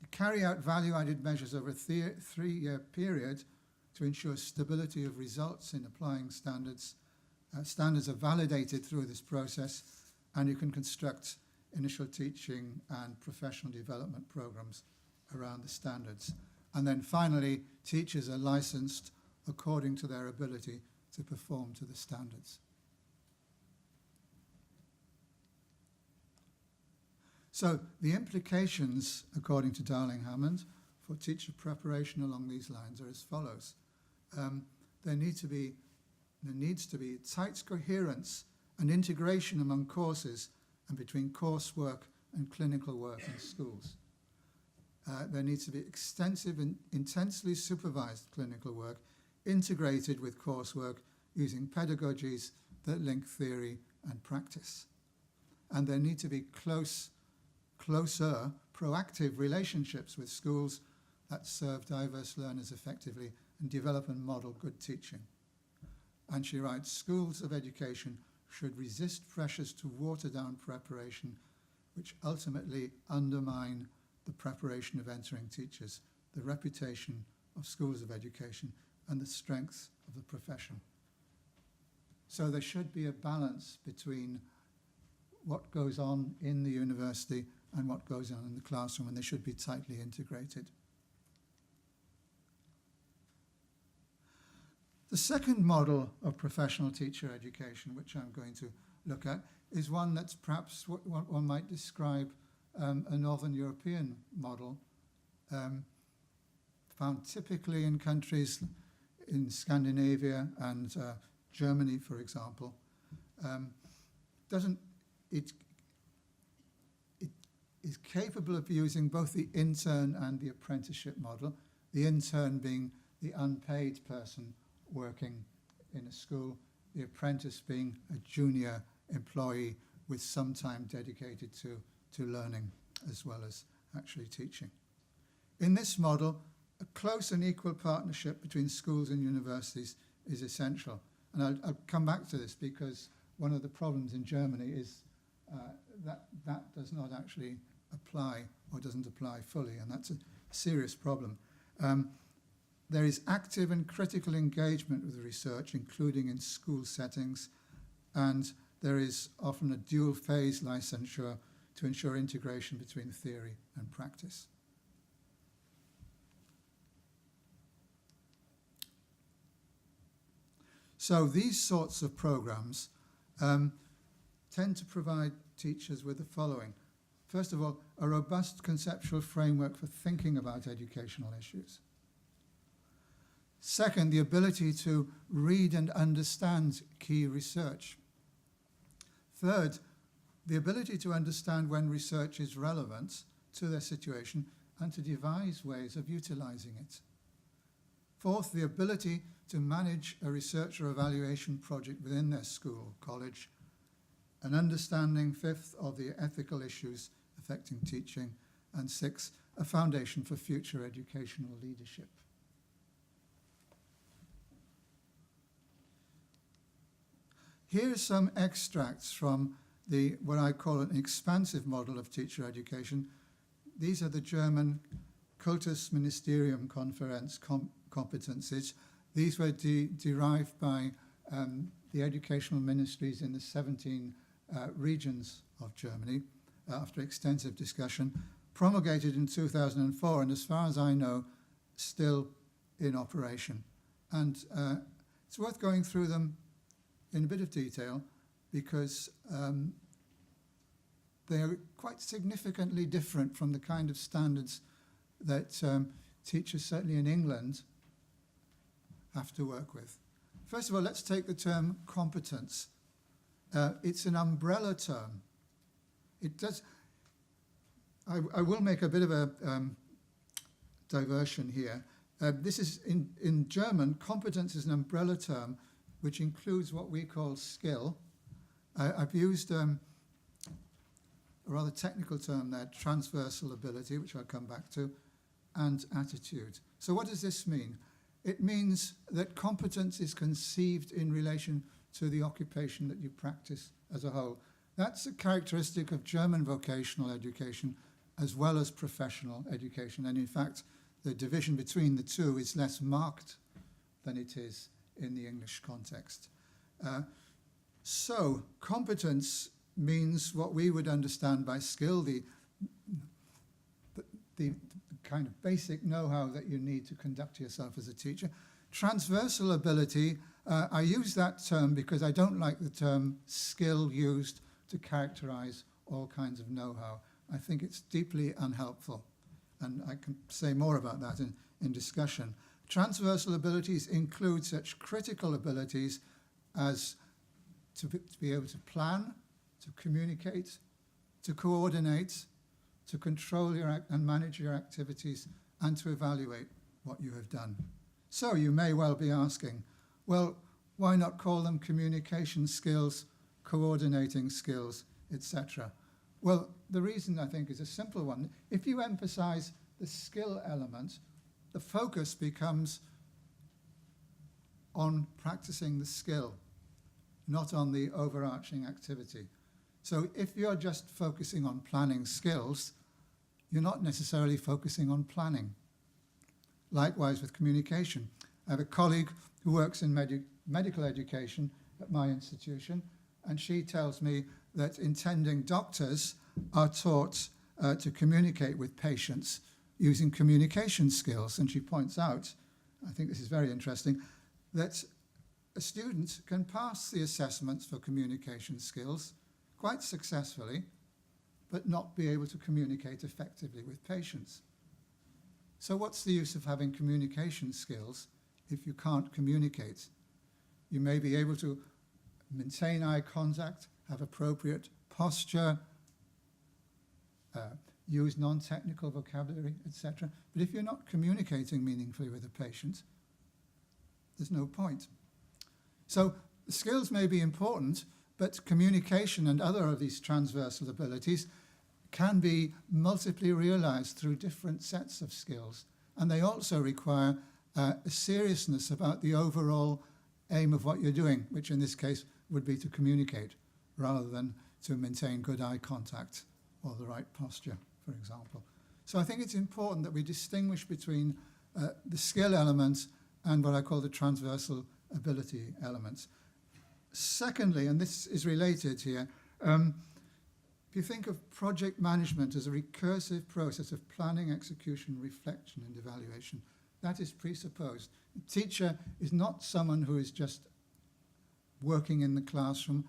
You carry out value-added measures over a 3-year period to ensure stability of results in applying standards. Standards are validated through this process, and you can construct initial teaching and professional development programs around the standards. And then finally, teachers are licensed according to their ability to perform to the standards. So the implications, according to Darling-Hammond, for teacher preparation along these lines are as follows. There needs to be tight coherence and integration among courses and between coursework and clinical work in schools. There needs to be extensive and intensely supervised clinical work integrated with coursework using pedagogies that link theory and practice. And there need to be closer, proactive relationships with schools that serve diverse learners effectively and develop and model good teaching. And she writes, schools of education should resist pressures to water down preparation, which ultimately undermine the preparation of entering teachers, the reputation of schools of education, and the strength of the profession. So there should be a balance between what goes on in the university and what goes on in the classroom, and they should be tightly integrated. The second model of professional teacher education, which I'm going to look at, is one that's perhaps what one might describe a Northern European model, found typically in countries in Scandinavia and Germany, for example. It is capable of using both the intern and the apprenticeship model, the intern being the unpaid person working in a school, the apprentice being a junior employee with some time dedicated to learning as well as actually teaching. In this model, a close and equal partnership between schools and universities is essential. And I'll come back to this because one of the problems in Germany is that does not actually apply or doesn't apply fully, and that's a serious problem. There is active and critical engagement with the research, including in school settings, and there is often a dual-phase licensure to ensure integration between theory and practice. So these sorts of programs tend to provide teachers with the following. First of all, a robust conceptual framework for thinking about educational issues. Second, the ability to read and understand key research. Third, the ability to understand when research is relevant to their situation and to devise ways of utilizing it. Fourth, the ability to manage a research or evaluation project within their school, college. An understanding, fifth, of the ethical issues affecting teaching. And sixth, a foundation for future educational leadership. Here are some extracts from what I call an expansive model of teacher education. These are the German Cultus Ministerium Conference competencies. These were derived by the educational ministries in the 17 regions of Germany after extensive discussion, promulgated in 2004, and as far as I know, still in operation. And it's worth going through them in a bit of detail because they're quite significantly different from the kind of standards that teachers, certainly in England, have to work with. First of all, let's take the term competence. It's an umbrella term. It does. I will make a bit of a diversion here. This is in German. Competence is an umbrella term which includes what we call skill. I've used a rather technical term there, transversal ability, which I'll come back to, and attitude. So what does this mean? It means that competence is conceived in relation to the occupation that you practice as a whole. That's a characteristic of German vocational education as well as professional education. And in fact, the division between the two is less marked than it is in the English context. So competence means what we would understand by skill, the kind of basic know-how that you need to conduct yourself as a teacher. Transversal ability, I use that term because I don't like the term skill used to characterize all kinds of know-how. I think it's deeply unhelpful, and I can say more about that in discussion. Transversal abilities include such critical abilities as to be able to plan, to communicate, to coordinate, to control and manage your activities, and to evaluate what you have done. So you may well be asking, well, why not call them communication skills, coordinating skills, etc.? Well, the reason, I think, is a simple one. If you emphasize the skill element, the focus becomes on practicing the skill, not on the overarching activity. So if you're just focusing on planning skills, you're not necessarily focusing on planning. Likewise with communication. I have a colleague who works in medical education at my institution, and she tells me that intending doctors are taught to communicate with patients using communication skills. And she points out, I think this is very interesting, that a student can pass the assessments for communication skills quite successfully, but not be able to communicate effectively with patients. So what's the use of having communication skills if you can't communicate? You may be able to maintain eye contact, have appropriate posture, use non-technical vocabulary, etc. But if you're not communicating meaningfully with a patient, there's no point. So the skills may be important, but communication and other of these transversal abilities can be multiply realized through different sets of skills. And they also require a seriousness about the overall aim of what you're doing, which in this case would be to communicate rather than to maintain good eye contact or the right posture, for example. So I think it's important that we distinguish between the skill elements and what I call the transversal ability elements. Secondly, and this is related here, if you think of project management as a recursive process of planning, execution, reflection, and evaluation, that is presupposed. A teacher is not someone who is just working in the classroom.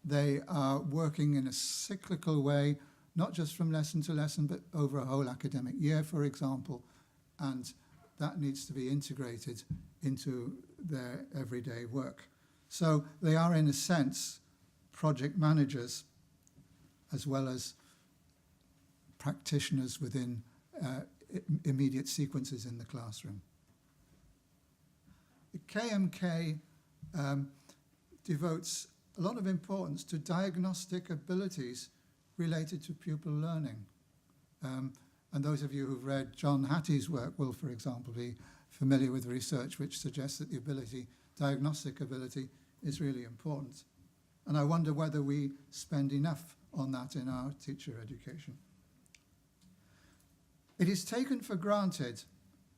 They are working in a cyclical way, not just from lesson to lesson, but over a whole academic year, for example, and that needs to be integrated into their everyday work. So they are, in a sense, project managers as well as practitioners within immediate sequences in the classroom. The KMK devotes a lot of importance to diagnostic abilities related to pupil learning. And those of you who've read John Hattie's work will, for example, be familiar with research which suggests that the diagnostic ability is really important. And I wonder whether we spend enough on that in our teacher education. It is taken for granted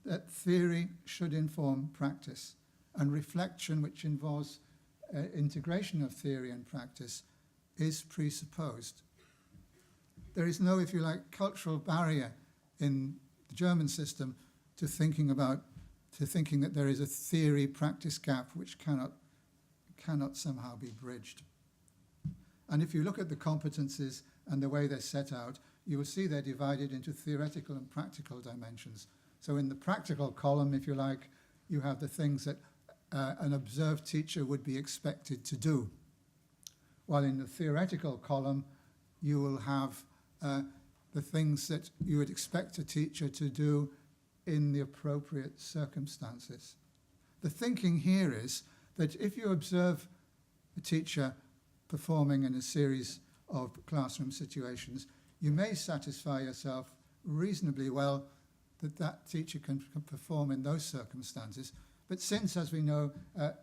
that theory should inform practice, and reflection, which involves integration of theory and practice, is presupposed. There is no, if you like, cultural barrier in the German system to thinking that there is a theory-practice gap which cannot somehow be bridged. And if you look at the competences and the way they're set out, you will see they're divided into theoretical and practical dimensions. So in the practical column, if you like, you have the things that an observed teacher would be expected to do. While in the theoretical column, you will have the things that you would expect a teacher to do in the appropriate circumstances. The thinking here is that if you observe a teacher performing in a series of classroom situations, you may satisfy yourself reasonably well that that teacher can perform in those circumstances. But since, as we know,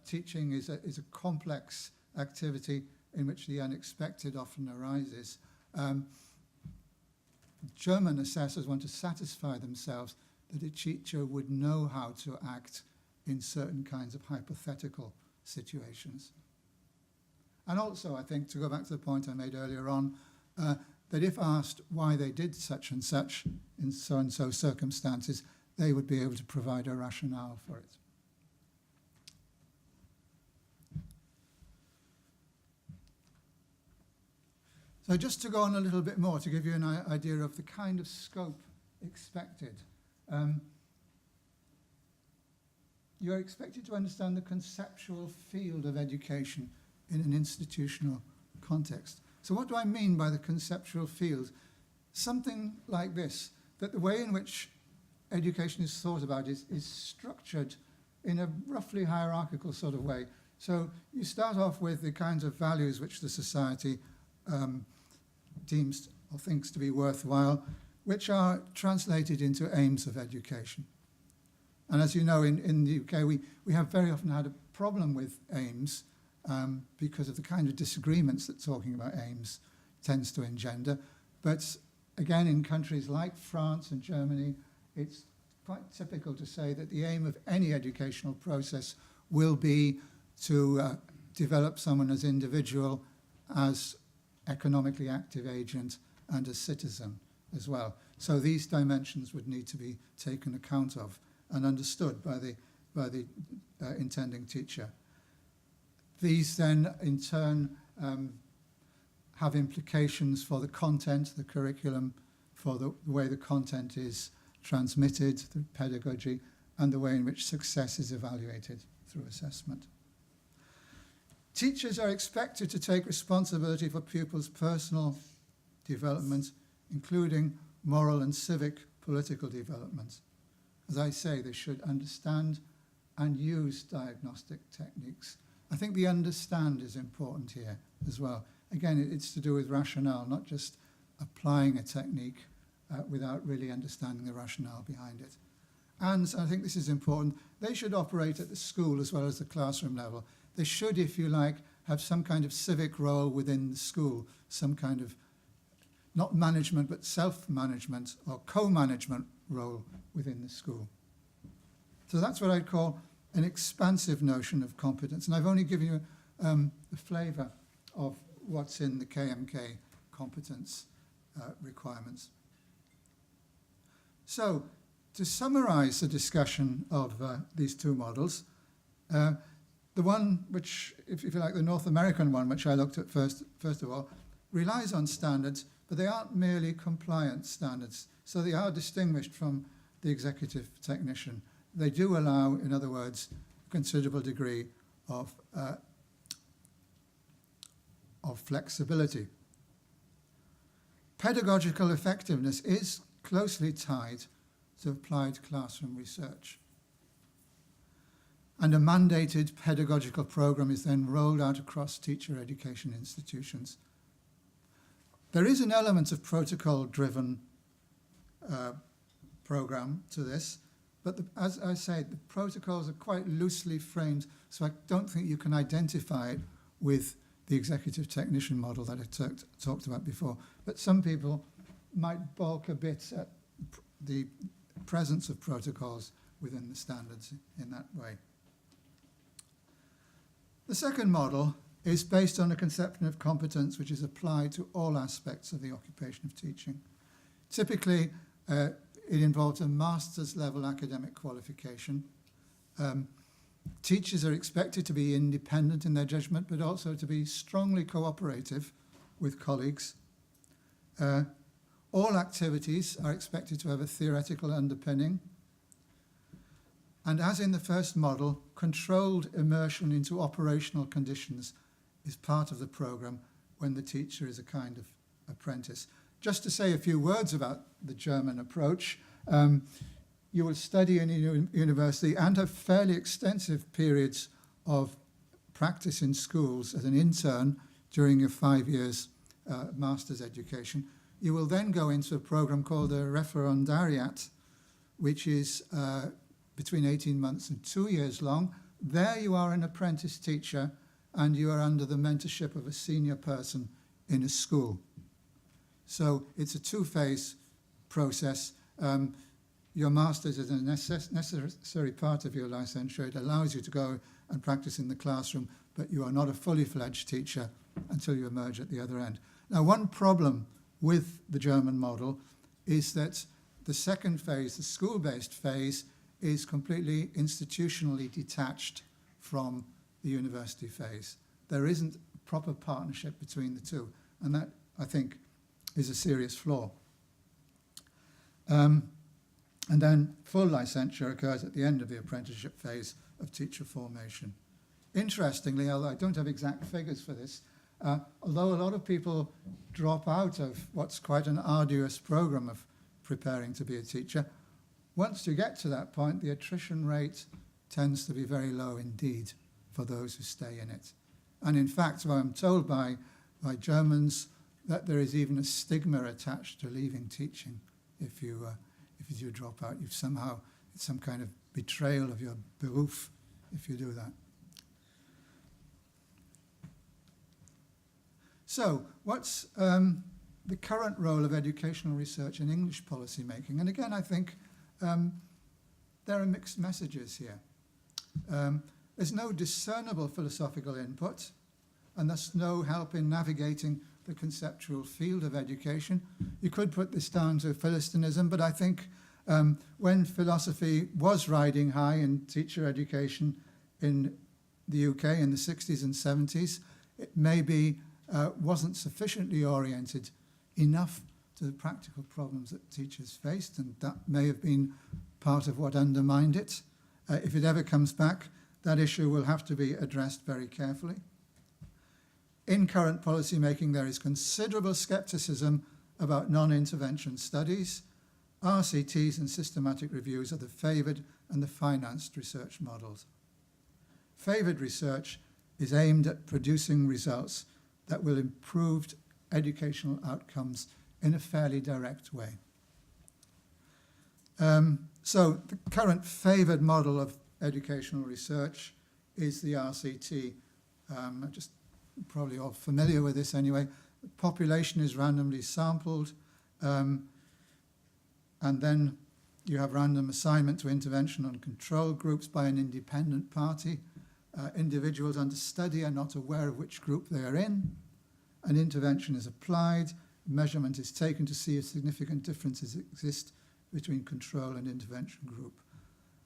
teaching is a complex activity in which the unexpected often arises, German assessors want to satisfy themselves that a teacher would know how to act in certain kinds of hypothetical situations. And also, I think, to go back to the point I made earlier on, that if asked why they did such and such in so-and-so circumstances, they would be able to provide a rationale for it. So just to go on a little bit more, to give you an idea of the kind of scope expected. You are expected to understand the conceptual field of education in an institutional context. So what do I mean by the conceptual field? Something like this, that the way in which education is thought about is structured in a roughly hierarchical sort of way. So you start off with the kinds of values which the society deems or thinks to be worthwhile, which are translated into aims of education. And as you know, in the UK, we have very often had a problem with aims because of the kind of disagreements that talking about aims tends to engender. But again, in countries like France and Germany, it's quite typical to say that the aim of any educational process will be to develop someone as individual, as economically active agent, and as citizen as well. So these dimensions would need to be taken account of and understood by the intending teacher. These then, in turn, have implications for the content, the curriculum, for the way the content is transmitted, the pedagogy, and the way in which success is evaluated through assessment. Teachers are expected to take responsibility for pupils' personal development, including moral and civic political development. As I say, they should understand and use diagnostic techniques. I think the understand is important here as well. Again, it's to do with rationale, not just applying a technique without really understanding the rationale behind it. And I think this is important. They should operate at the school as well as the classroom level. They should, if you like, have some kind of civic role within the school, some kind of, not management, but self-management or co-management role within the school. So that's what I'd call an expansive notion of competence. And I've only given you a flavour of what's in the KMK competence requirements. So to summarise the discussion of these two models, The one which, if you like, the North American one, which I looked at first of all, relies on standards, but they aren't merely compliance standards. So they are distinguished from the executive technician. They do allow, in other words, a considerable degree of flexibility. Pedagogical effectiveness is closely tied to applied classroom research. And a mandated pedagogical program is then rolled out across teacher education institutions. There is an element of protocol-driven program to this, but as I say, the protocols are quite loosely framed, so I don't think you can identify it with the executive technician model that I talked about before. But some people might balk a bit at the presence of protocols within the standards in that way. The second model is based on a conception of competence which is applied to all aspects of the occupation of teaching. Typically, it involves a master's level academic qualification. Teachers are expected to be independent in their judgment, but also to be strongly cooperative with colleagues. All activities are expected to have a theoretical underpinning. And as in the first model, controlled immersion into operational conditions is part of the program when the teacher is a kind of apprentice. Just to say a few words about the German approach, you will study in a university and have fairly extensive periods of practice in schools as an intern during your 5 years master's education. You will then go into a program called a Referendariat, which is between 18 months and 2 years long. There you are an apprentice teacher and you are under the mentorship of a senior person in a school. So it's a two-phase process. Your master's is a necessary part of your licensure. It allows you to go and practice in the classroom, but you are not a fully fledged teacher until you emerge at the other end. Now, one problem with the German model is that the second phase, the school-based phase, is completely institutionally detached from the university phase. There isn't a proper partnership between the two, and that, I think, is a serious flaw. And then full licensure occurs at the end of the apprenticeship phase of teacher formation. Interestingly, although I don't have exact figures for this, although a lot of people drop out of what's quite an arduous program of preparing to be a teacher, once you get to that point, the attrition rate tends to be very low indeed for those who stay in it. And in fact, I'm told by Germans that there is even a stigma attached to leaving teaching. If you drop out, it's some kind of betrayal of your Beruf if you do that. So, what's the current role of educational research in English policy making? And again, I think there are mixed messages here. There's no discernible philosophical input, and thus no help in navigating the conceptual field of education. You could put this down to Philistinism, but I think when philosophy was riding high in teacher education in the UK in the 60s and 70s, it maybe wasn't sufficiently oriented enough to the practical problems that teachers faced, and that may have been part of what undermined it. If it ever comes back, that issue will have to be addressed very carefully. In current policy making, there is considerable skepticism about non-intervention studies. RCTs and systematic reviews are the favoured and the financed research models. Favoured research is aimed at producing results that will improve educational outcomes in a fairly direct way. So the current favoured model of educational research is the RCT. Just probably all familiar with this anyway. The population is randomly sampled, and then you have random assignment to intervention on control groups by an independent party. Individuals under study are not aware of which group they are in. An intervention is applied. Measurement is taken to see if significant differences exist between control and intervention group.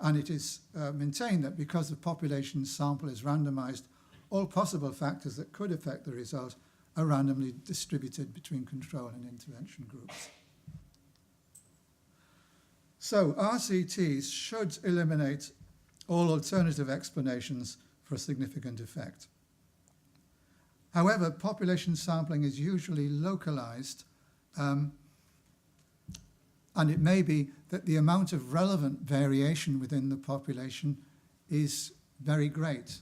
And it is maintained that because the population sample is randomized, all possible factors that could affect the result are randomly distributed between control and intervention groups. So RCTs should eliminate all alternative explanations for a significant effect. However, population sampling is usually localized, and it may be that the amount of relevant variation within the population is very great.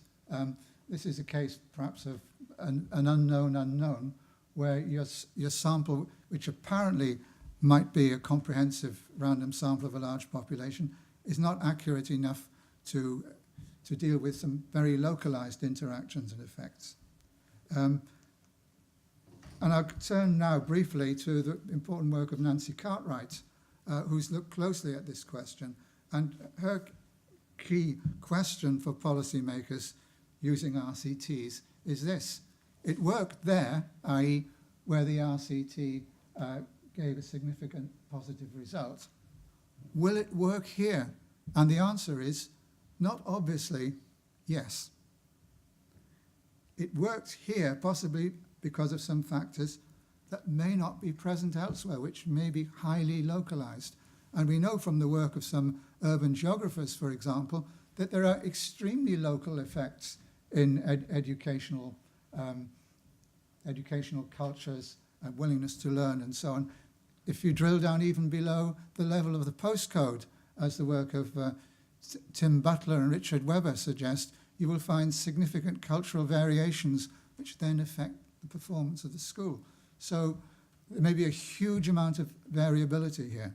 This is a case perhaps of an unknown, where your sample, which apparently might be a comprehensive random sample of a large population, is not accurate enough to deal with some very localized interactions and effects. And I'll turn now briefly to the important work of Nancy Cartwright, who's looked closely at this question. And her key question for policymakers using RCTs is this. It worked there, i.e. where the RCT gave a significant positive result. Will it work here? And the answer is not obviously yes. It worked here possibly because of some factors that may not be present elsewhere, which may be highly localized. And we know from the work of some urban geographers, for example, that there are extremely local effects in educational cultures and willingness to learn and so on. If you drill down even below the level of the postcode, as the work of Tim Butler and Richard Webber suggest, you will find significant cultural variations which then affect the performance of the school. So there may be a huge amount of variability here.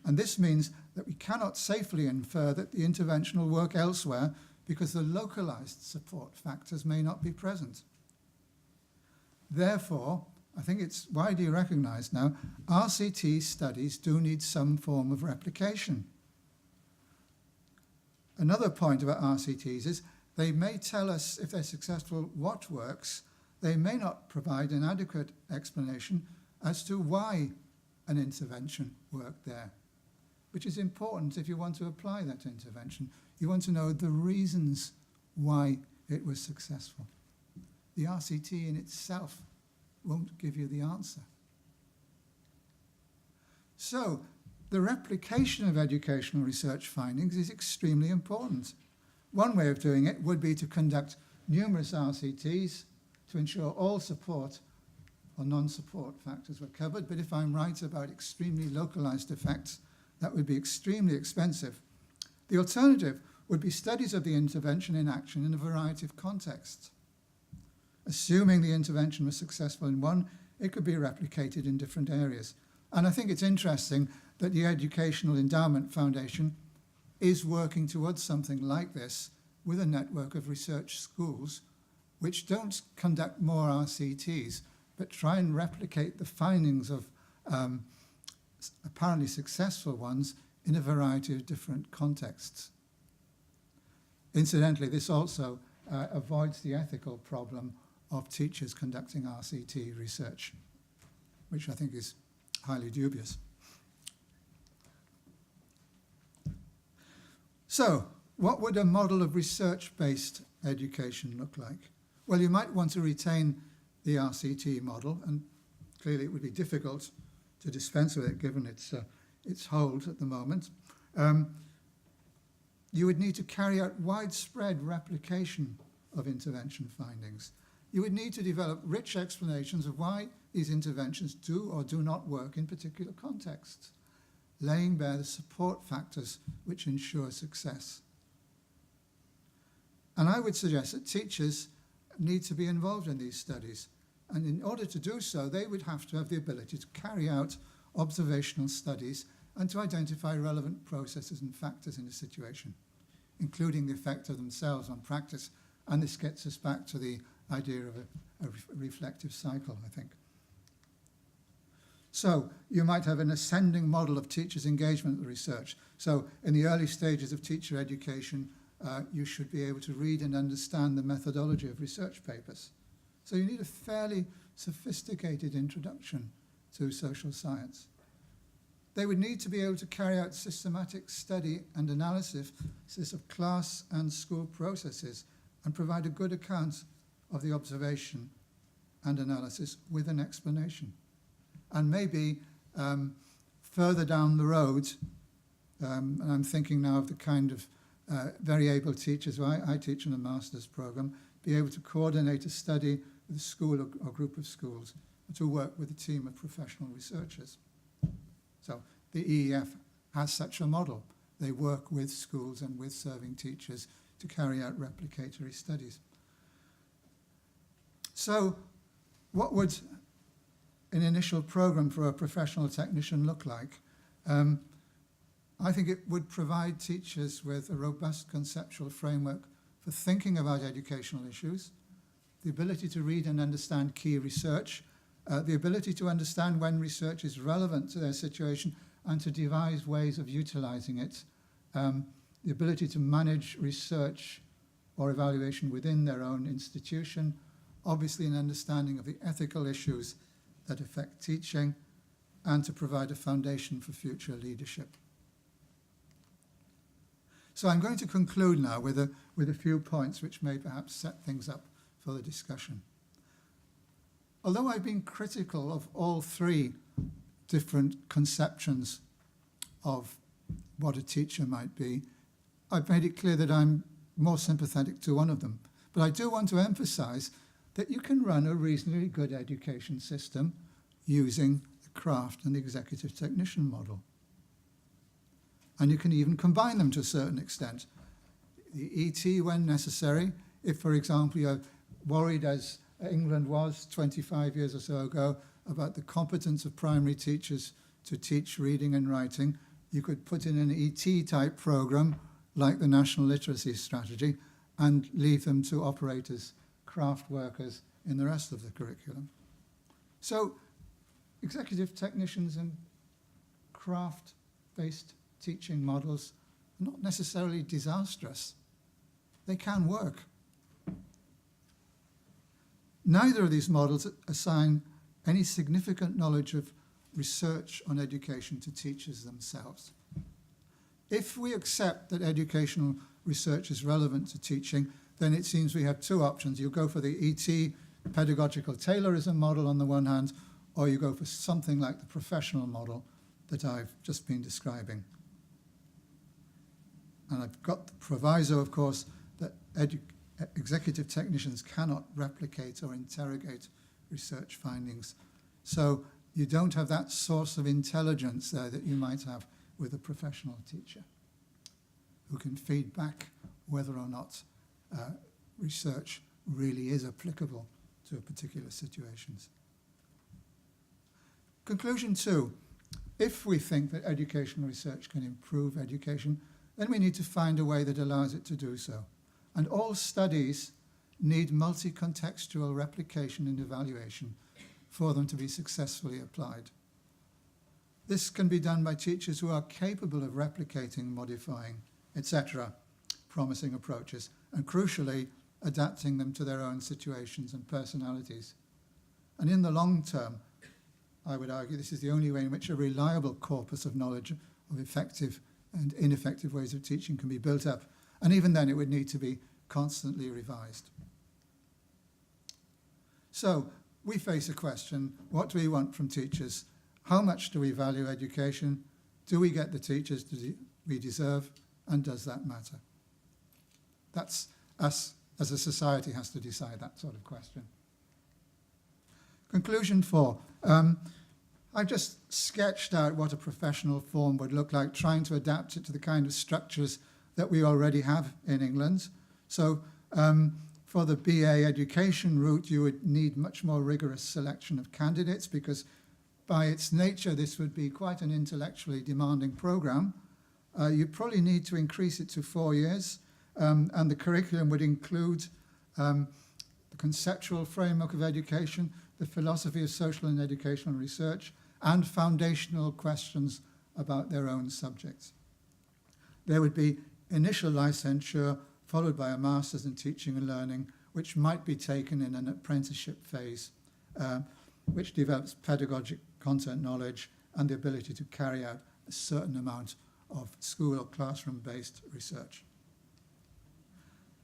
And this means that we cannot safely infer that the intervention will work elsewhere because the localized support factors may not be present. Therefore, I think it's widely recognized now, RCT studies do need some form of replication. Another point about RCTs is they may tell us, if they're successful, what works. They may not provide an adequate explanation as to why an intervention worked there, which is important if you want to apply that intervention. You want to know the reasons why it was successful. The RCT in itself won't give you the answer. So the replication of educational research findings is extremely important. One way of doing it would be to conduct numerous RCTs to ensure all support or non-support factors were covered. But if I'm right about extremely localized effects, that would be extremely expensive. The alternative would be studies of the intervention in action in a variety of contexts. Assuming the intervention was successful in one, it could be replicated in different areas. And I think it's interesting that the Educational Endowment Foundation is working towards something like this with a network of research schools which don't conduct more RCTs, but try and replicate the findings of apparently successful ones in a variety of different contexts. Incidentally, this also avoids the ethical problem of teachers conducting RCT research, which I think is highly dubious. So, what would a model of research-based education look like? Well, you might want to retain the RCT model, and clearly it would be difficult to dispense with it given its hold at the moment. You would need to carry out widespread replication of intervention findings. You would need to develop rich explanations of why these interventions do or do not work in particular contexts, laying bare the support factors which ensure success. And I would suggest that teachers need to be involved in these studies. And in order to do so, they would have to have the ability to carry out observational studies and to identify relevant processes and factors in a situation, including the effect of themselves on practice. And this gets us back to the idea of a reflective cycle, I think. So you might have an ascending model of teachers' engagement with research. So in the early stages of teacher education, you should be able to read and understand the methodology of research papers. So you need a fairly sophisticated introduction to social science. they would need to be able to carry out systematic study and analysis of class and school processes and provide a good account of the observation and analysis with an explanation. And maybe further down the road, and I'm thinking now of the kind of very able teachers who I teach in a master's program, be able to coordinate a study with a school or group of schools, to work with a team of professional researchers. So the EEF has such a model. They work with schools and with serving teachers to carry out replicatory studies. So what would an initial program for a professional technician look like? I think it would provide teachers with a robust conceptual framework for thinking about educational issues, the ability to read and understand key research, the ability to understand when research is relevant to their situation and to devise ways of utilizing it, the ability to manage research or evaluation within their own institution, obviously an understanding of the ethical issues that affect teaching, and to provide a foundation for future leadership. So I'm going to conclude now with a few points which may perhaps set things up for the discussion. Although I've been critical of all three different conceptions of what a teacher might be, I've made it clear that I'm more sympathetic to one of them. But I do want to emphasize that you can run a reasonably good education system using the craft and the executive technician model. And you can even combine them to a certain extent. The ET when necessary, if, for example, you're worried, as England was 25 years or so ago, about the competence of primary teachers to teach reading and writing, you could put in an ET-type program like the National Literacy Strategy and leave them to operate as craft workers in the rest of the curriculum. So executive technicians and craft-based teaching models are not necessarily disastrous. They can work. Neither of these models assign any significant knowledge of research on education to teachers themselves. If we accept that educational research is relevant to teaching, then it seems we have two options. You go for the ET pedagogical Taylorism model on the one hand, or you go for something like the professional model that I've just been describing. And I've got the proviso, of course, that executive technicians cannot replicate or interrogate research findings. So you don't have that source of intelligence there that you might have with a professional teacher who can feed back whether or not research really is applicable to particular situations. Conclusion 2, if we think that educational research can improve education, then we need to find a way that allows it to do so. And all studies need multi-contextual replication and evaluation for them to be successfully applied. This can be done by teachers who are capable of replicating, modifying, etc., promising approaches, and crucially, adapting them to their own situations and personalities. And in the long term, I would argue this is the only way in which a reliable corpus of knowledge of effective and ineffective ways of teaching can be built up. And even then, it would need to be constantly revised. So we face a question: what do we want from teachers? How much do we value education? Do we get the teachers we deserve? And does that matter? That's us as a society has to decide that sort of question. Conclusion 4. I've just sketched out what a professional form would look like, trying to adapt it to the kind of structures that we already have in England. So for the BA education route, you would need much more rigorous selection of candidates because by its nature, this would be quite an intellectually demanding program. You'd probably need to increase it to 4 years, and the curriculum would include the conceptual framework of education, the philosophy of social and educational research, and foundational questions about their own subjects. There would be initial licensure, followed by a master's in teaching and learning, which might be taken in an apprenticeship phase, which develops pedagogic content knowledge and the ability to carry out a certain amount of school or classroom-based research.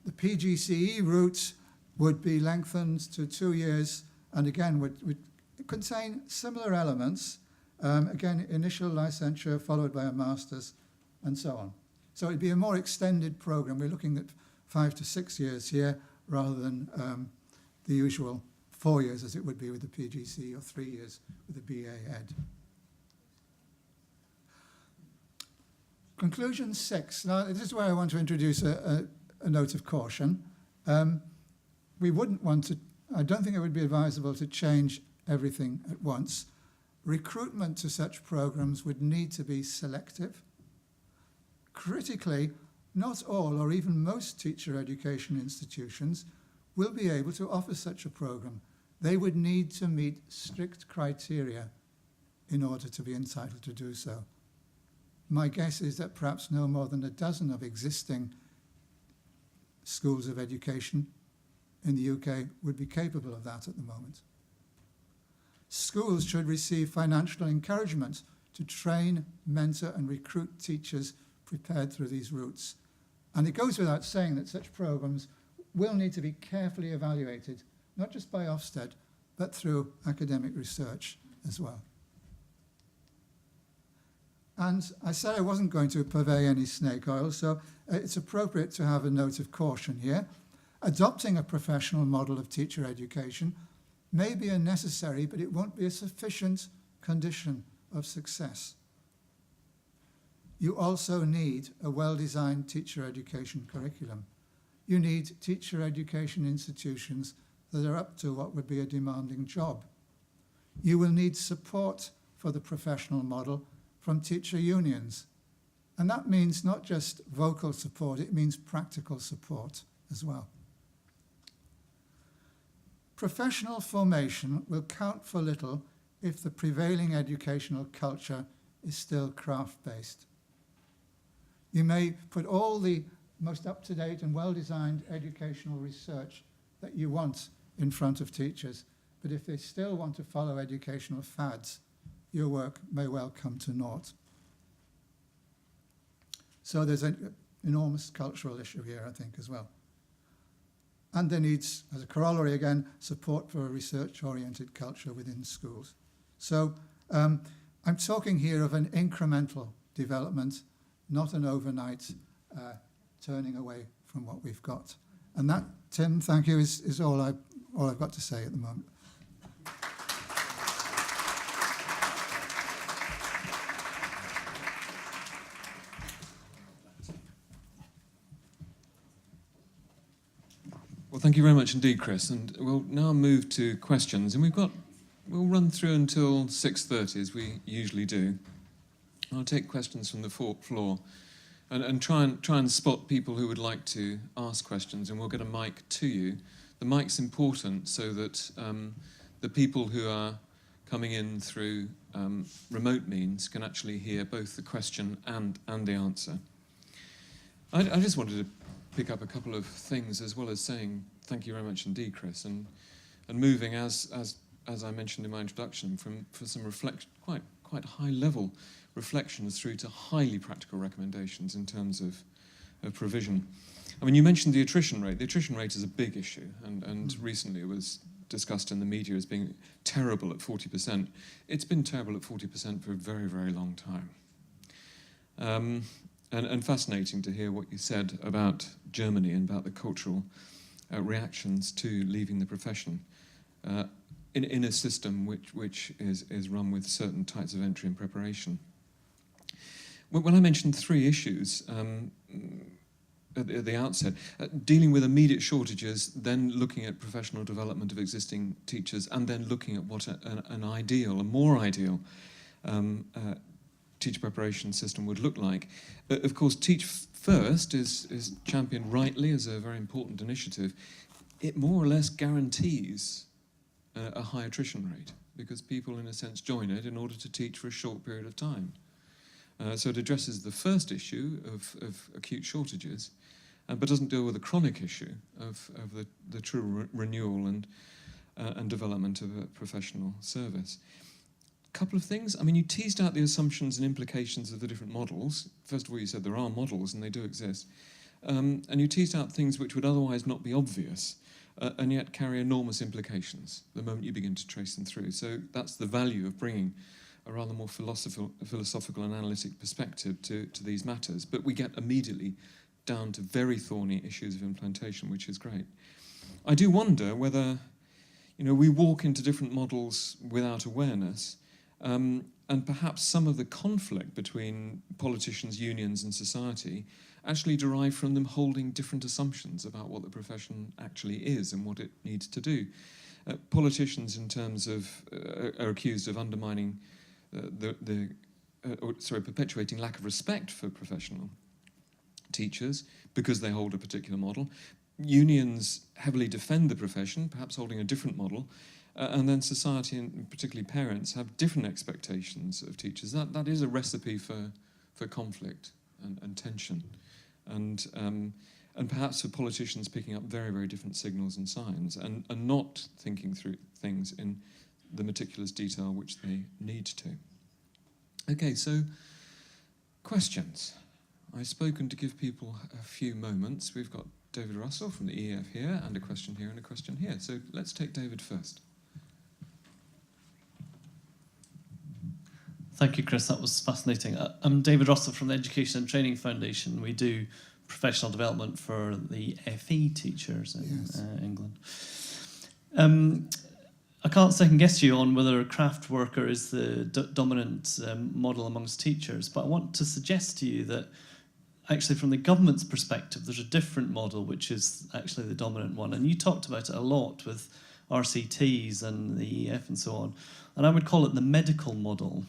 The PGCE route would be lengthened to 2 years and again would contain similar elements. Again, initial licensure followed by a master's and so on. So it'd be a more extended program. We're looking at 5 to 6 years here rather than the usual 4 years as it would be with the PGC or 3 years with the BA Ed. Conclusion 6. Now, this is where I want to introduce a note of caution. We wouldn't want to, I don't think it would be advisable to change everything at once. Recruitment to such programs would need to be selective. Critically, not all or even most teacher education institutions will be able to offer such a program. They would need to meet strict criteria in order to be entitled to do so. My guess is that perhaps no more than a dozen of existing schools of education in the UK would be capable of that at the moment. Schools should receive financial encouragement to train, mentor and recruit teachers prepared through these routes. And it goes without saying that such programs will need to be carefully evaluated, not just by Ofsted, but through academic research as well. And I said I wasn't going to purvey any snake oil, so it's appropriate to have a note of caution here. Adopting a professional model of teacher education may be a necessary, but it won't be a sufficient condition of success. You also need a well-designed teacher education curriculum. You need teacher education institutions that are up to what would be a demanding job. You will need support for the professional model from teacher unions. And that means not just vocal support, it means practical support as well. Professional formation will count for little if the prevailing educational culture is still craft-based. You may put all the most up-to-date and well-designed educational research that you want in front of teachers, but if they still want to follow educational fads, your work may well come to naught. So there's an enormous cultural issue here, I think, as well. And there needs, as a corollary again, support for a research-oriented culture within schools. So I'm talking here of an incremental development, not an overnight turning away from what we've got. And that, Tim, thank you, is all I've got to say at the moment. Well, thank you very much indeed, Chris. And we'll now move to questions. And we'll run through until 6:30, as we usually do. I'll take questions from the floor and try and spot people who would like to ask questions, and we'll get a mic to you. The mic's important so that the people who are coming in through remote means can actually hear both the question and the answer. I just wanted to pick up a couple of things, as well as saying thank you very much indeed, Chris, and moving as I mentioned in my introduction for some quite high level reflections through to highly practical recommendations in terms of provision. I mean, you mentioned the attrition rate. The attrition rate is a big issue, and recently it was discussed in the media as being terrible at 40%. It's been terrible at 40% for a very, very long time. And fascinating to hear what you said about Germany and about the cultural reactions to leaving the profession in a system which is run with certain types of entry and preparation. When I mentioned 3 issues at the outset, dealing with immediate shortages, then looking at professional development of existing teachers, and then looking at what a more ideal teacher preparation system would look like. Of course, Teach First is championed rightly as a very important initiative. It more or less guarantees a high attrition rate, because people, in a sense, join it in order to teach for a short period of time. So it addresses the first issue of acute shortages, but doesn't deal with the chronic issue of the true renewal and development of a professional service. couple of things. I mean, you teased out the assumptions and implications of the different models. First of all, you said there are models and they do exist. And you teased out things which would otherwise not be obvious and yet carry enormous implications the moment you begin to trace them through. So that's the value of bringing a rather more philosophical and analytic perspective to these matters. But we get immediately down to very thorny issues of implementation, which is great. I do wonder whether, we walk into different models without awareness, and perhaps some of the conflict between politicians, unions and society actually derive from them holding different assumptions about what the profession actually is and what it needs to do. Politicians, in terms of, are accused of undermining perpetuating lack of respect for professional teachers because they hold a particular model. Unions heavily defend the profession, perhaps holding a different model, and then society, and particularly parents, have different expectations of teachers. That is a recipe for conflict and tension, and perhaps for politicians picking up very, very different signals and signs, and not thinking through things in the meticulous detail which they need to. Okay, so questions. I've spoken to give people a few moments. We've got David Russell from the EF here, and a question here and a question here. So let's take David first. Thank you, Chris. That was fascinating. I'm David Russell from the Education and Training Foundation. We do professional development for the FE teachers in England. I can't second guess you on whether a craftworker is the dominant model amongst teachers, but I want to suggest to you that actually from the government's perspective, there's a different model which is actually the dominant one. And you talked about it a lot with RCTs and the EF and so on. And I would call it the medical model.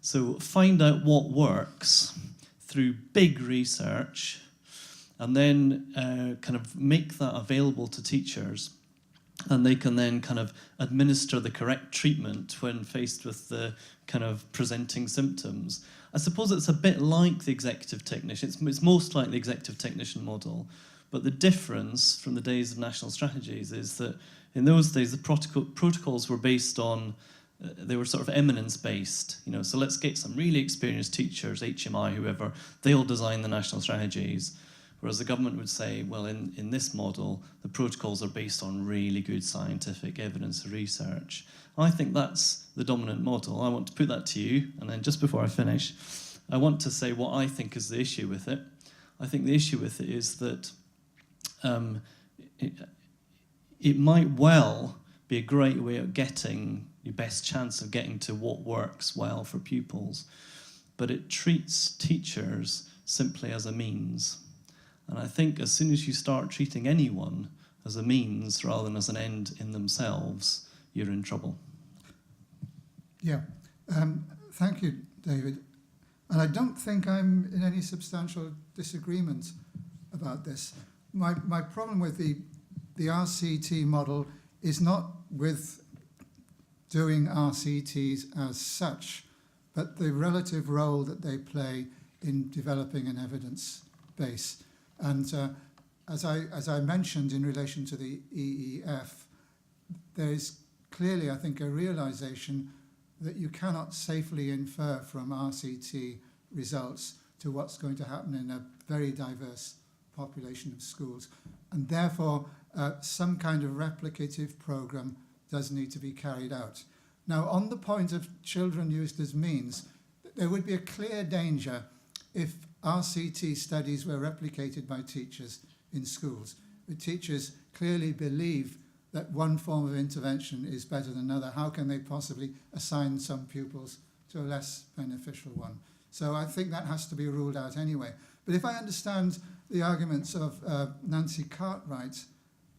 So find out what works through big research and then kind of make that available to teachers. And they can then kind of administer the correct treatment when faced with the kind of presenting symptoms. I suppose it's a bit like the executive technician. It's most like the executive technician model. But the difference from the days of national strategies is that in those days, the protocols were based on, they were sort of eminence-based. So let's get some really experienced teachers, HMI, whoever, they'll design the national strategies. Whereas the government would say, well, in this model, the protocols are based on really good scientific evidence and research. I think that's the dominant model. I want to put that to you, and then just before I finish, I want to say what I think is the issue with it. I think the issue with it is that it might well be a great way of getting your best chance of getting to what works well for pupils, but it treats teachers simply as a means. And I think as soon as you start treating anyone as a means rather than as an end in themselves, you're in trouble. Yeah, thank you, David. And I don't think I'm in any substantial disagreement about this. My problem with the RCT model is not with doing RCTs as such, but the relative role that they play in developing an evidence base. And as I mentioned in relation to the EEF, there is clearly, I think, a realization that you cannot safely infer from RCT results to what's going to happen in a very diverse population of schools. And therefore, some kind of replicative program does need to be carried out. Now, on the point of children used as means, there would be a clear danger if RCT studies were replicated by teachers in schools. The teachers clearly believe that one form of intervention is better than another. How can they possibly assign some pupils to a less beneficial one? So I think that has to be ruled out anyway. But if I understand the arguments of Nancy Cartwright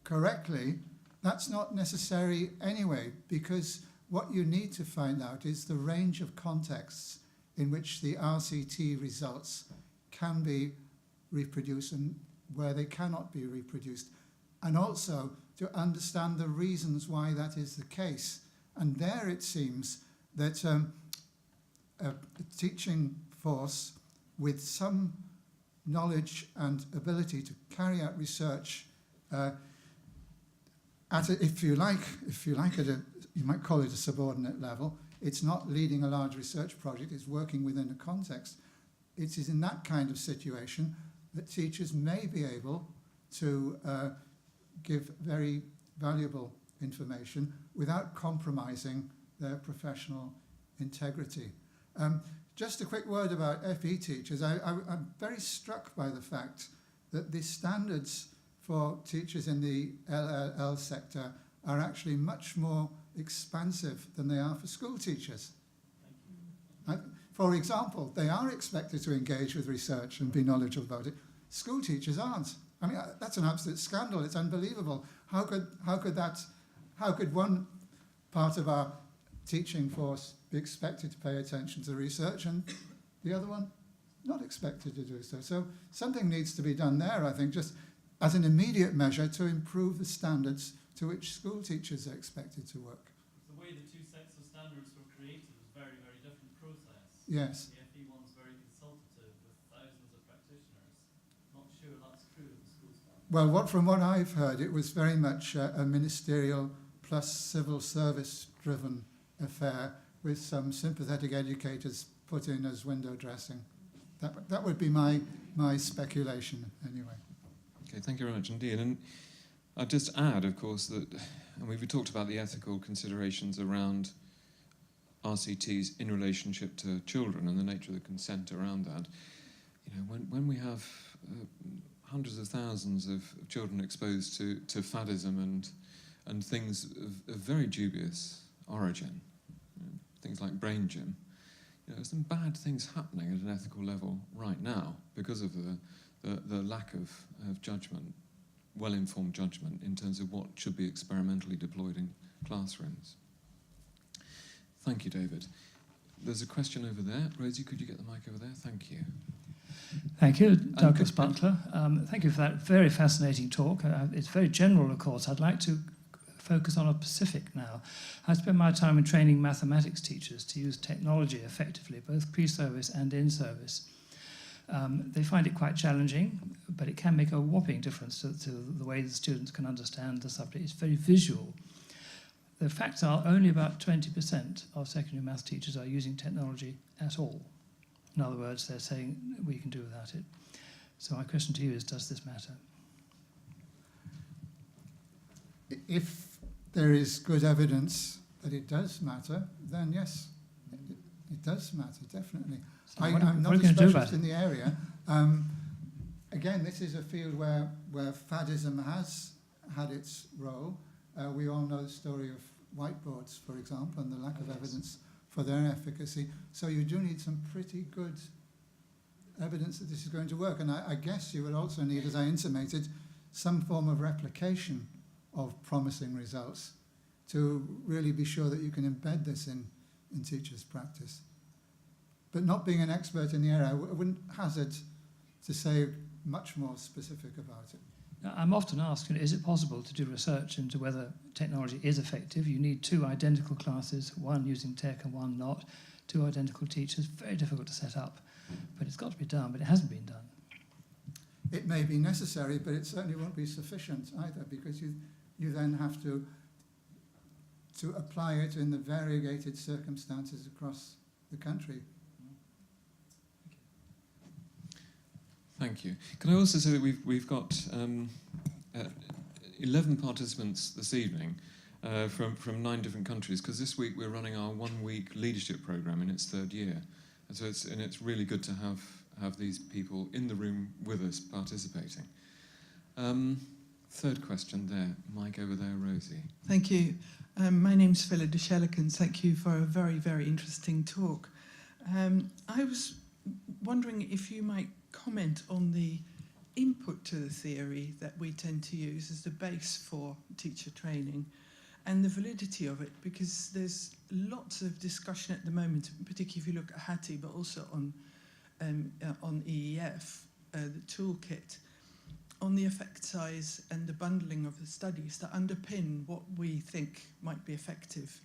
correctly, that's not necessary anyway, because what you need to find out is the range of contexts in which the RCT results can be reproduced and where they cannot be reproduced. And also to understand the reasons why that is the case. And there it seems that a teaching force with some knowledge and ability to carry out research at a, if you like, you might call it a subordinate level, It's not leading a large research project, it's working within a context. It is in that kind of situation that teachers may be able to give very valuable information without compromising their professional integrity. Just a quick word about FE teachers. I'm very struck by the fact that the standards for teachers in the LLL sector are actually much more expansive than they are for school teachers. For example, they are expected to engage with research and be knowledgeable about it. School teachers aren't. I mean, that's an absolute scandal. It's unbelievable. How could one part of our teaching force be expected to pay attention to research and the other one not expected to do so? So something needs to be done there, I think, just as an immediate measure to improve the standards to which school teachers are expected to work. The way the two sets of standards were created was a very, very different process. Yes. The FE one's very consultative with thousands of practitioners. Not sure that's true of the school standard. Well, from what I've heard, it was very much a ministerial plus civil service driven affair with some sympathetic educators put in as window dressing. That would be my speculation anyway. Okay, thank you very much indeed. And I'd just add, of course, that, and we've talked about the ethical considerations around RCTs in relationship to children and the nature of the consent around that. You know, when we have hundreds of thousands of children exposed to faddism and things of very dubious origin, you know, things like brain gym, you know, there's some bad things happening at an ethical level right now because of the lack of judgment, well-informed judgment in terms of what should be experimentally deployed in classrooms. Thank you, David. There's a question over there. Rosie, could you get the mic over there? Thank you. Thank you, Douglas Butler. Thank you for that very fascinating talk. It's very general, of course. I'd like to focus on a specific now. I spend my time in training mathematics teachers to use technology effectively, both pre-service and in-service. They find it quite challenging, but it can make a whopping difference to the way the students can understand the subject. It's very visual. The facts are only about 20% of secondary maths teachers are using technology at all. In other words, they're saying we can do without it. So my question to you is, does this matter? If there is good evidence that it does matter, then yes, it does matter, definitely. So I'm not a specialist in the area. Again, this is a field where faddism has had its role. We all know the story of whiteboards, for example, and the lack of evidence for their efficacy. So you do need some pretty good evidence that this is going to work. And I guess you would also need, as I intimated, some form of replication of promising results to really be sure that you can embed this in teachers' practice. But not being an expert in the area, I wouldn't hazard to say much more specific about it. Now, I'm often asked, is it possible to do research into whether technology is effective? You need two identical classes, one using tech and one not, two identical teachers, very difficult to set up. But it's got to be done, but it hasn't been done. It may be necessary, but it certainly won't be sufficient either, because you then have to apply it in the variegated circumstances across the country. Thank you. Can I also say that we've got 11 participants this evening from 9 different countries, because this week we're running our 1-week leadership program in its 3rd year, and so it's really good to have these people in the room with us participating. 3rd question there, mic over there, Rosie. Thank you. My name's Philip de Shellikens. Thank you for a very, very interesting talk. I was wondering if you might comment on the input to the theory that we tend to use as the base for teacher training and the validity of it, because there's lots of discussion at the moment, particularly if you look at Hattie, but also on EEF, the toolkit, on the effect size and the bundling of the studies that underpin what we think might be effective.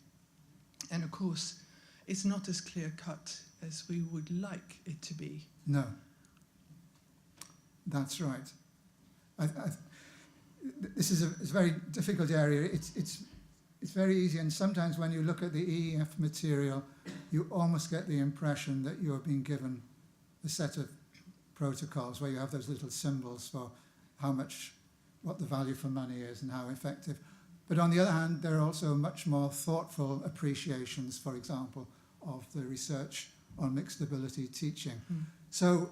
And of course, it's not as clear-cut as we would like it to be. No. That's right. This is a very difficult area. It's it's very easy, and sometimes when you look at the EEF material, you almost get the impression that you're being given a set of protocols where you have those little symbols for how much, what the value for money is and how effective. But on the other hand, there are also much more thoughtful appreciations, for example, of the research on mixed ability teaching. So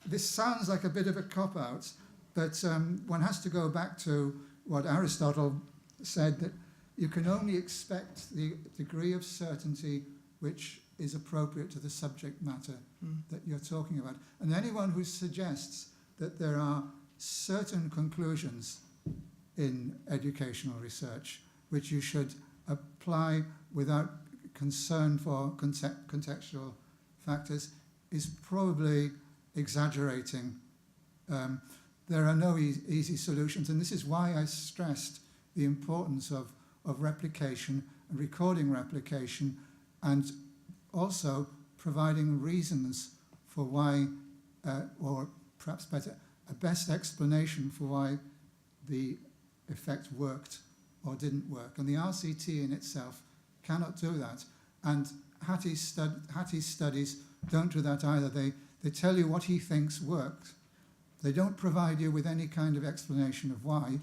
this sounds like a bit of a cop-out, but one has to go back to what Aristotle said, that you can only expect the degree of certainty which is appropriate to the subject matter that you're talking about. And anyone who suggests that there are certain conclusions in educational research which you should apply without concern for contextual factors is probably exaggerating. There are no easy solutions, and this is why I stressed the importance of replication and recording replication, and also providing reasons for why, or perhaps better, a best explanation for why the effect worked or didn't work. And the RCT in itself cannot do that. And Hattie's studies don't do that either. They tell you what he thinks worked. They don't provide you with any kind of explanation of why.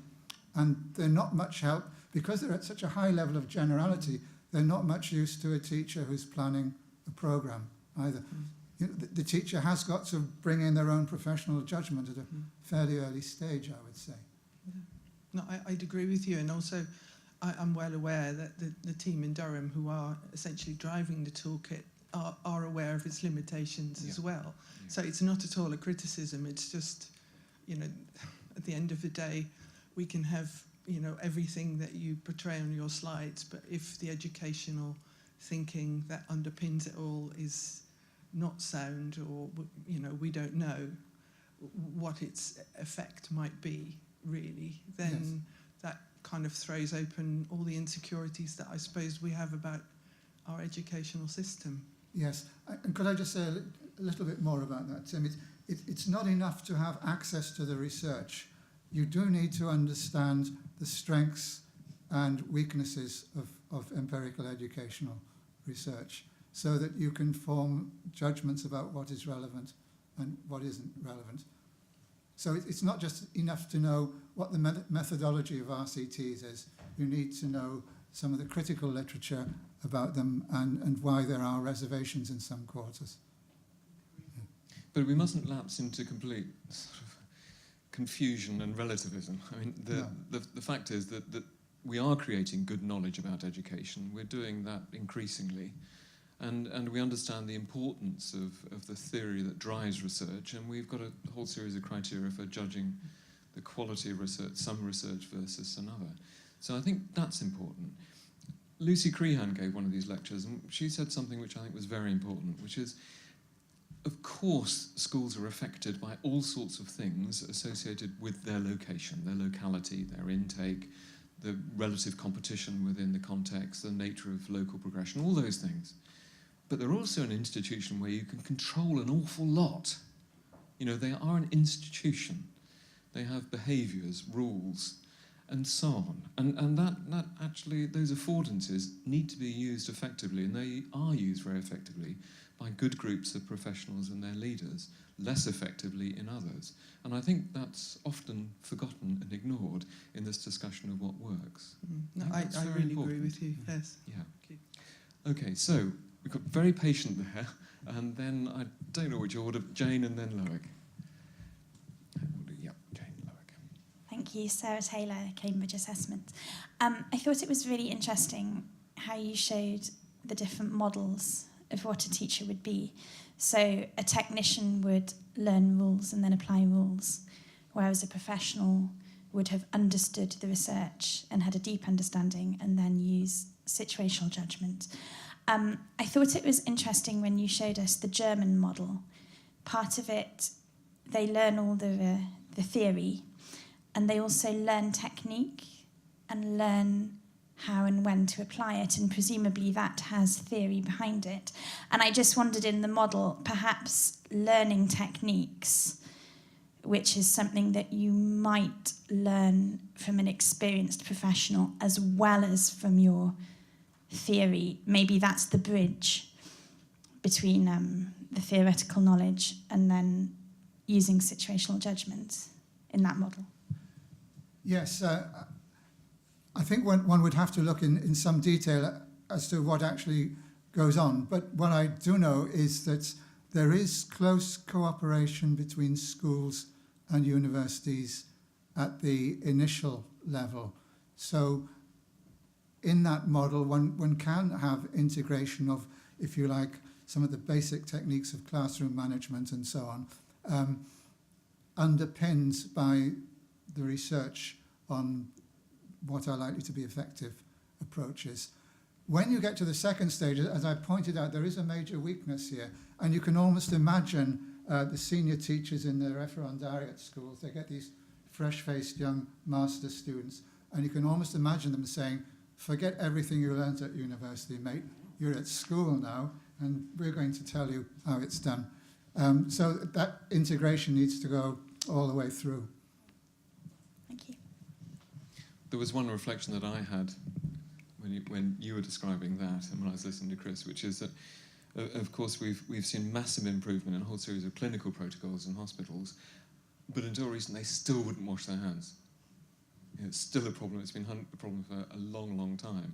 And they're not much help, because they're at such a high level of generality, they're not much use to a teacher who's planning a program either. You know, the teacher has got to bring in their own professional judgment at a fairly early stage, I would say. No, I'd agree with you, and also I'm well aware that the team in Durham who are essentially driving the toolkit are aware of its limitations as well. Yeah. So it's not at all a criticism, it's just, you know, at the end of the day, we can have, you know, everything that you portray on your slides, but if the educational thinking that underpins it all is not sound, or, you know, we don't know what its effect might be, really, then that kind of throws open all the insecurities that I suppose we have about our educational system. Yes, and could I just say a little bit more about that, Tim? It's not enough to have access to the research. You do need to understand the strengths and weaknesses of empirical educational research so that you can form judgments about what is relevant and what isn't relevant. So it's not just enough to know what the methodology of RCTs is. You need to know some of the critical literature about them and why there are reservations in some quarters. Yeah. But we mustn't lapse into complete sort of confusion and relativism. I mean, the fact is that we are creating good knowledge about education. We're doing that increasingly. And we understand the importance of the theory that drives research, and we've got a whole series of criteria for judging the quality of research, some research versus another. So I think that's important. Lucy Crehan gave one of these lectures, and she said something which I think was very important, which is, of course, schools are affected by all sorts of things associated with their location, their locality, their intake, the relative competition within the context, the nature of local progression, all those things. But they're also an institution where you can control an awful lot. You know, they are an institution. They have behaviours, rules, and so on. And that actually, those affordances need to be used effectively, and they are used very effectively by good groups of professionals and their leaders, less effectively in others. And I think that's often forgotten and ignored in this discussion of what works. No, I really agree with you, yes. Yeah. Okay, so we've got very patient there, and then I don't know which order, Jane and then Loic. Yep, Jane, Loic. Thank you, Sarah Taylor, Cambridge Assessment. I thought it was really interesting how you showed the different models of what a teacher would be. So a technician would learn rules and then apply rules, whereas a professional would have understood the research and had a deep understanding and then use situational judgment. I thought it was interesting when you showed us the German model. Part of it, they learn all the theory, and they also learn technique and learn how and when to apply it, and presumably that has theory behind it. And I just wondered, in the model, perhaps learning techniques which is something that you might learn from an experienced professional as well as from your theory. Maybe that's the bridge between the theoretical knowledge and then using situational judgment in that model. Yes, I think one would have to look in some detail as to what actually goes on. But what I do know is that there is close cooperation between schools and universities at the initial level. So in that model, one can have integration of, if you like, some of the basic techniques of classroom management and so on, underpinned by the research on what are likely to be effective approaches. When you get to the second stage, as I pointed out, there is a major weakness here, and you can almost imagine the senior teachers in the referendariate schools. They get these fresh-faced young master students, and you can almost imagine them saying, forget everything you learned at university, mate. You're at school now, and we're going to tell you how it's done. So that integration needs to go all the way through. Thank you. There was one reflection that I had when you were describing that and when I was listening to Chris, which is that, of course, we've seen massive improvement in a whole series of clinical protocols in hospitals, but until recently, they still wouldn't wash their hands. It's still a problem. It's been a problem for a long, long time.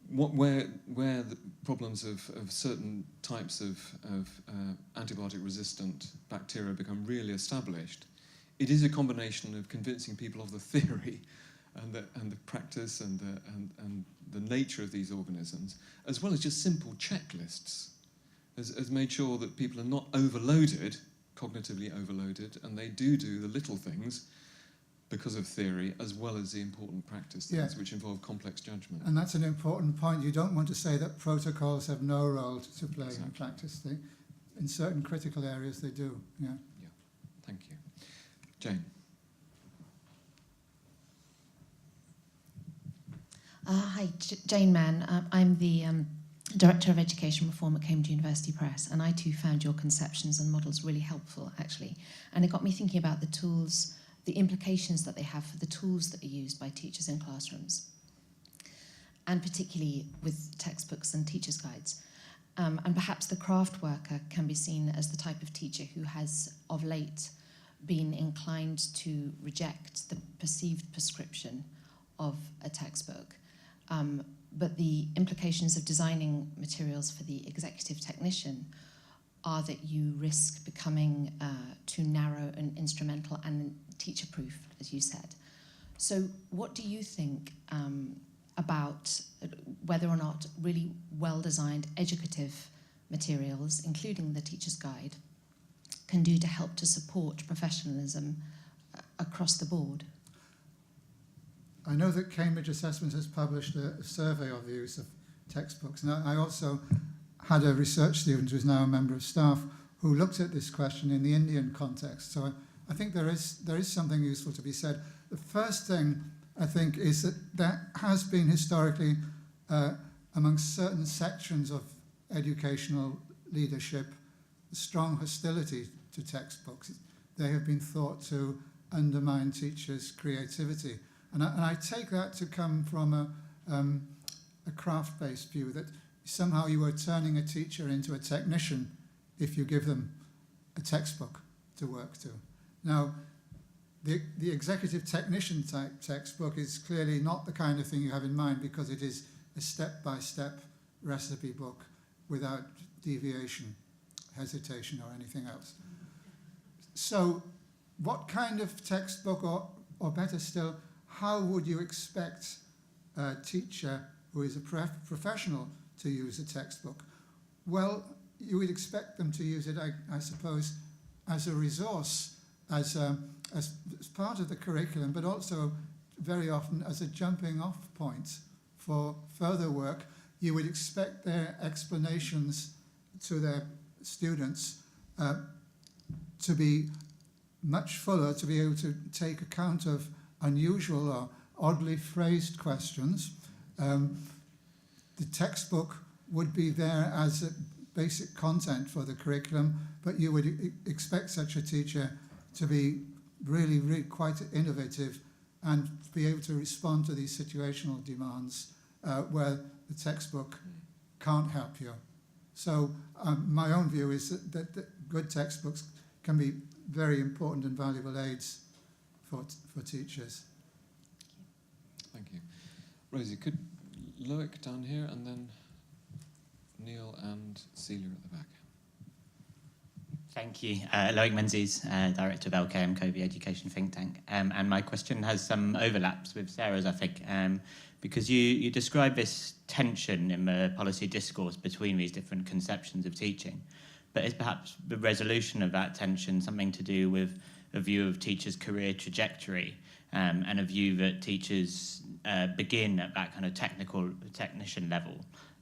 Where the problems of certain types of antibiotic-resistant bacteria become really established, it is a combination of convincing people of the theory and the practice and the nature of these organisms, as well as just simple checklists, has made sure that people are not overloaded, cognitively overloaded, and they do the little things because of theory, as well as the important practice things, which involve complex judgment. And that's an important point. You don't want to say that protocols have no role to play in practice. In certain critical areas, they do. Yeah. Thank you. Jane. Hi, Jane Mann. I'm the Director of Education Reform at Cambridge University Press, and I too found your conceptions and models really helpful, actually. And it got me thinking about the tools, the implications that they have for the tools that are used by teachers in classrooms, and particularly with textbooks and teachers' guides. And perhaps the craft worker can be seen as the type of teacher who has, of late, been inclined to reject the perceived prescription of a textbook. But the implications of designing materials for the executive technician are that you risk becoming too narrow and instrumental and teacher-proof, as you said. So what do you think about whether or not really well-designed educative materials, including the teacher's guide, can do to help to support professionalism across the board? I know that Cambridge Assessment has published a survey of the use of textbooks, and I also had a research student who's now a member of staff who looked at this question in the Indian context. So I think there is something useful to be said. The first thing, I think, is that there has been historically, amongst certain sections of educational leadership, strong hostility to textbooks. They have been thought to undermine teachers' creativity. And I take that to come from a craft-based view, that somehow you are turning a teacher into a technician if you give them a textbook to work to. Now, the executive technician type textbook is clearly not the kind of thing you have in mind, because it is a step-by-step recipe book without deviation, hesitation, or anything else. So what kind of textbook, or better still, how would you expect a teacher who is a professional to use a textbook? Well, you would expect them to use it, I suppose, as a resource, as part of the curriculum, but also very often as a jumping off point for further work. You would expect their explanations to their students to be much fuller, to be able to take account of unusual or oddly phrased questions. The textbook would be there as a basic content for the curriculum, but you would expect such a teacher to be really, really quite innovative and be able to respond to these situational demands where the textbook can't help you. So my own view is that good textbooks can be very important and valuable aids for teachers. Thank you. Rosie, could Loic down here and then Neil and Celia at the back. Thank you. Loic Menzies, Director of LKM Covey Education Think Tank. And my question has some overlaps with Sarah's, I think, because you describe this tension in the policy discourse between these different conceptions of teaching. But is perhaps the resolution of that tension something to do with a view of teachers' career trajectory and a view that teachers begin at that kind of technician level?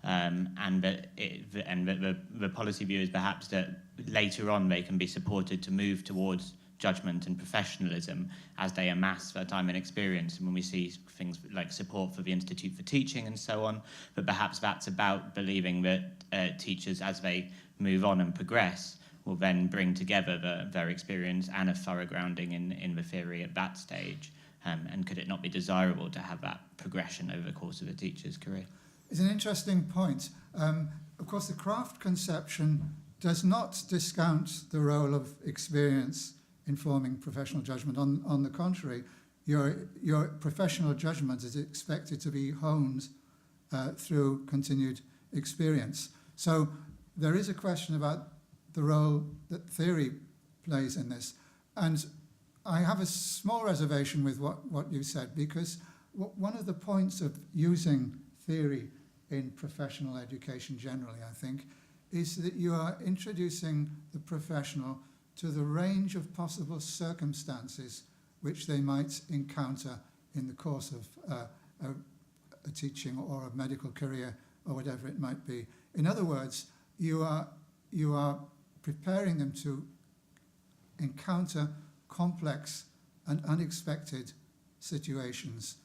And that the policy view is perhaps that later on they can be supported to move towards judgment and professionalism as they amass their time and experience. And when we see things like support for the Institute for Teaching and so on, but perhaps that's about believing that teachers, as they move on and progress, will then bring together their experience and a thorough grounding in the theory at that stage. And could it not be desirable to have that progression over the course of a teacher's career? It's an interesting point. Of course, the craft conception does not discount the role of experience in forming professional judgment. On the contrary, your professional judgment is expected to be honed through continued experience. So there is a question about the role that theory plays in this. And I have a small reservation with what you said, because one of the points of using theory in professional education generally, I think, is that you are introducing the professional to the range of possible circumstances which they might encounter in the course of a teaching or a medical career or whatever it might be. In other words, you are preparing them to encounter complex and unexpected situations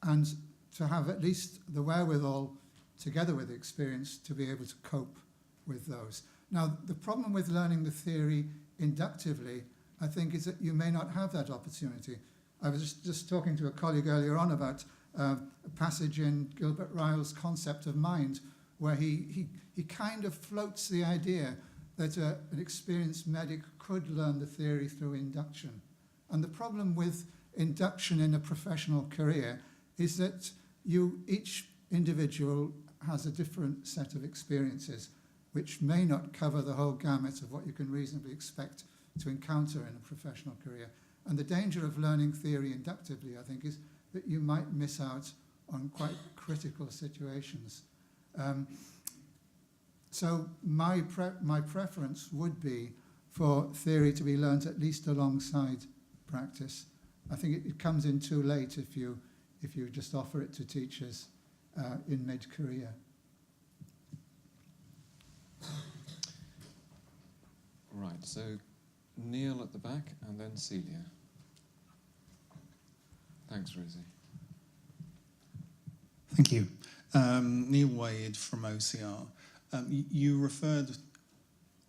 and to have at least the wherewithal, together with experience, to be able to cope with those. Now, the problem with learning the theory inductively, I think, is that you may not have that opportunity. I was just talking to a colleague earlier on about a passage in Gilbert Ryle's Concept of Mind, where he kind of floats the idea that an experienced medic could learn the theory through induction. And the problem with induction in a professional career is that each individual has a different set of experiences which may not cover the whole gamut of what you can reasonably expect to encounter in a professional career. And the danger of learning theory inductively, I think, is that you might miss out on quite critical situations. So my preference would be for theory to be learnt at least alongside practice. I think it comes in too late if you just offer it to teachers in mid-career. Right, so Neil at the back and then Celia. Thanks, Rosie. Thank you. Neil Wade from OCR. You referred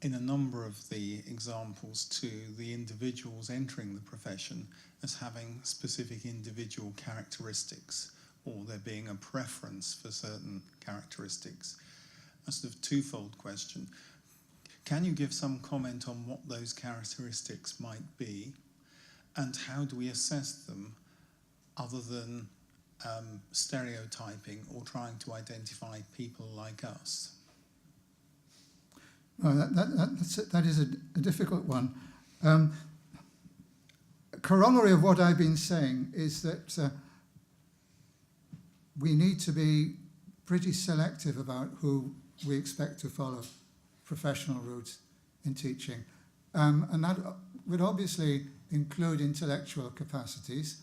in a number of the examples to the individuals entering the profession as having specific individual characteristics, or there being a preference for certain characteristics. A sort of twofold question. Can you give some comment on what those characteristics might be, and how do we assess them other than stereotyping or trying to identify people like us? Well, that is a difficult one. A corollary of what I've been saying is that we need to be pretty selective about who we expect to follow professional routes in teaching. And that would obviously include intellectual capacities,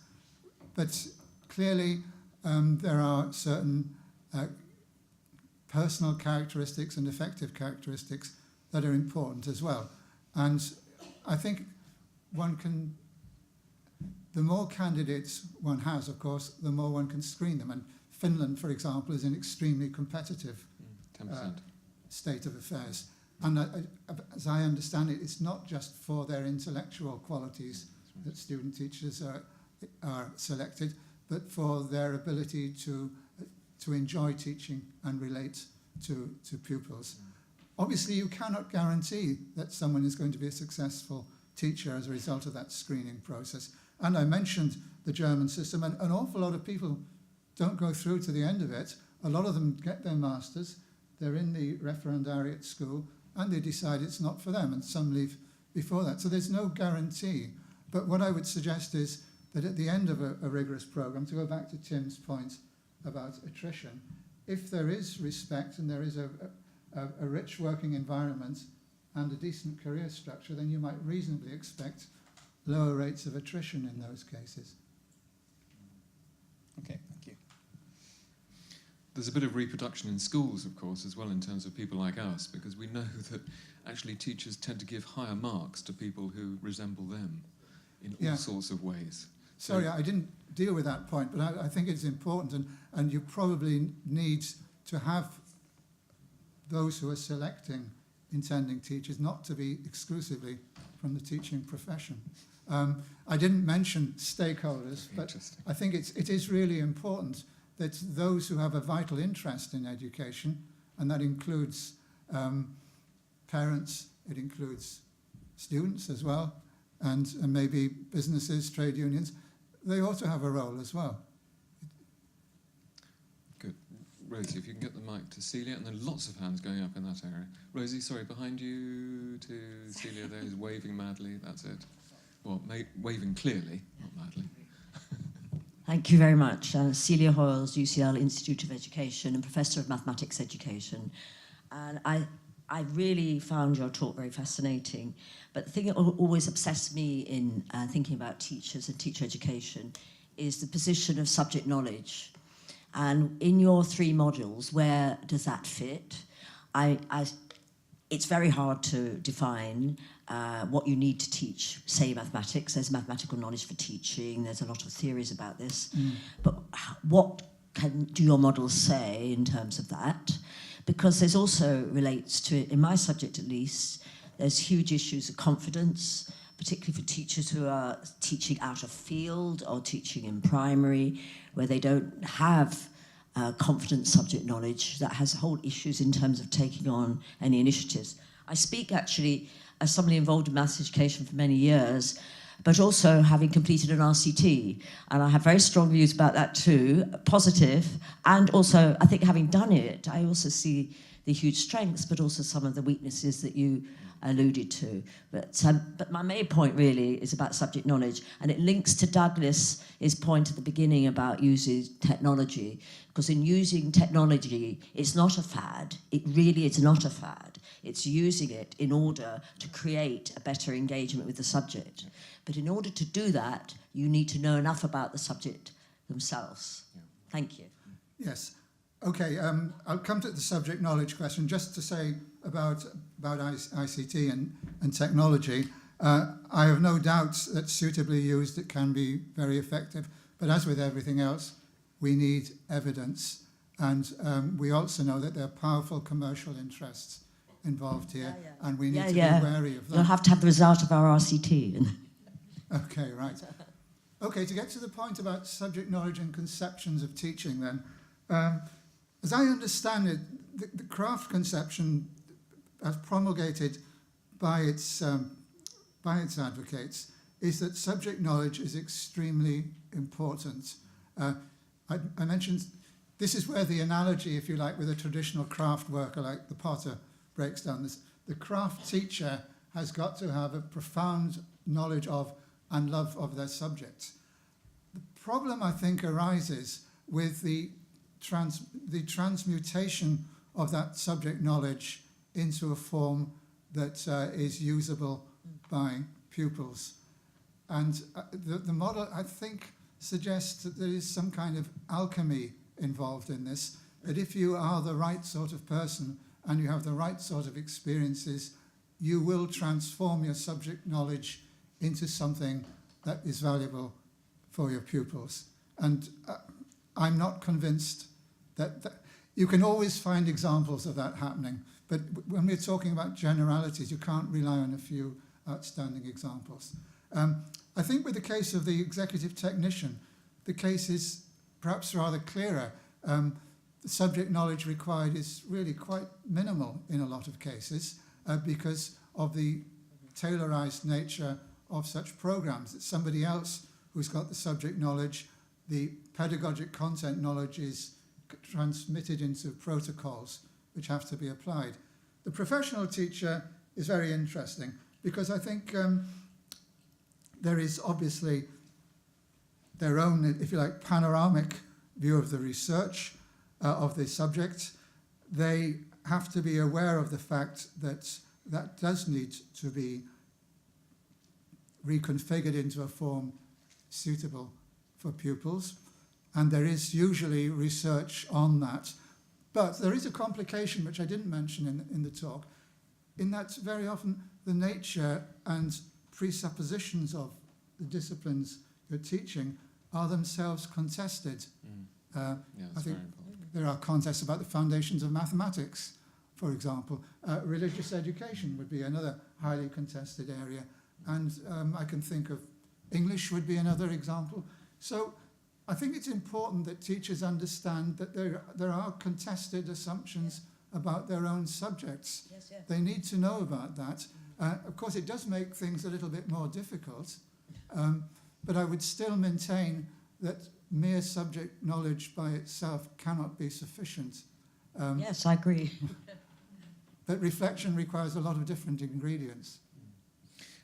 but clearly there are certain personal characteristics and affective characteristics that are important as well. And I think the more candidates one has, of course, the more one can screen them. And Finland, for example, is an extremely competitive 10%. State of affairs. And as I understand it, it's not just for their intellectual qualities that student teachers are selected, but for their ability to enjoy teaching and relate to pupils. Obviously, you cannot guarantee that someone is going to be a successful teacher as a result of that screening process. And I mentioned the German system, and an awful lot of people don't go through to the end of it. A lot of them get their masters, they're in the referendariate school, and they decide it's not for them, and some leave before that. So there's no guarantee. But what I would suggest is that at the end of a rigorous program, to go back to Tim's point about attrition, if there is respect and there is a rich working environment and a decent career structure, then you might reasonably expect lower rates of attrition in those cases. Okay, thank you. There's a bit of reproduction in schools, of course, as well, in terms of people like us, because we know that actually teachers tend to give higher marks to people who resemble them in all sorts of ways. Sorry, I didn't deal with that point, but I think it's important, and you probably need to have those who are selecting intending teachers not to be exclusively from the teaching profession. I didn't mention stakeholders, but I think it is really important that those who have a vital interest in education, and that includes parents, it includes students as well, and maybe businesses, trade unions, they ought to have a role as well. Good. Rosie, if you can get the mic to Celia, and then lots of hands going up in that area. Rosie, sorry, behind you to Celia there, is waving madly, that's it. Well, waving clearly, not madly. Thank you very much. Celia Hoyles, UCL Institute of Education and Professor of Mathematics Education. And I really found your talk very fascinating. But the thing that always obsessed me in thinking about teachers and teacher education is the position of subject knowledge. And in your 3 modules, where does that fit? It's very hard to define what you need to teach, say, mathematics. There's mathematical knowledge for teaching. There's a lot of theories about this. But what do your models say in terms of that? Because there's also relates to, in my subject at least, there's huge issues of confidence, particularly for teachers who are teaching out of field or teaching in primary, where they don't have confident subject knowledge. That has whole issues in terms of taking on any initiatives. I speak actually as somebody involved in maths education for many years, but also having completed an RCT. And I have very strong views about that too, positive. And also, I think having done it, I also see the huge strengths, but also some of the weaknesses that you alluded to. But my main point really is about subject knowledge, and it links to Douglas's point at the beginning about using technology, because in using technology, it's not a fad. It really is not a fad. It's using it in order to create a better engagement with the subject. But in order to do that, you need to know enough about the subject themselves. Thank you. Yes. Okay, I'll come to the subject knowledge question. Just to say about ICT and technology, I have no doubts that suitably used it can be very effective. But as with everything else, we need evidence. And we also know that there are powerful commercial interests involved here, and we need to be wary of that. You'll have to have the result of our RCT. Okay, right. Okay, to get to the point about subject knowledge and conceptions of teaching then, as I understand it, the craft conception, as promulgated by its advocates, is that subject knowledge is extremely important. I mentioned, this is where the analogy, if you like, with a traditional craft worker like the potter breaks down. The craft teacher has got to have a profound knowledge of and love of their subject. The problem, I think, arises with the transmutation of that subject knowledge into a form that is usable by pupils. And the model, I think, suggests that there is some kind of alchemy involved in this, that if you are the right sort of person and you have the right sort of experiences, you will transform your subject knowledge into something that is valuable for your pupils. And I'm not convinced that you can always find examples of that happening, But when we're talking about generalities, you can't rely on a few outstanding examples. I think with the case of the executive technician, the case is perhaps rather clearer. The subject knowledge required is really quite minimal in a lot of cases because of the tailorized nature of such programs. It's somebody else who's got the subject knowledge. The pedagogic content knowledge is transmitted into protocols which have to be applied. The professional teacher is very interesting because I think there is obviously their own, if you like, panoramic view of the research of the subject. They have to be aware of the fact that that does need to be reconfigured into a form suitable for pupils, and there is usually research on that. But there is a complication which I didn't mention in the talk, in that very often the nature and presuppositions of the disciplines you're teaching are themselves contested. I think there are contests about the foundations of mathematics, for example. Religious education would be another highly contested area, and I can think of English would be another example. So I think it's important that teachers understand that there are contested assumptions about their own subjects. Yes, yes. They need to know about that. Of course, it does make things a little bit more difficult, but I would still maintain that mere subject knowledge by itself cannot be sufficient. Yes, I agree. But reflection requires a lot of different ingredients.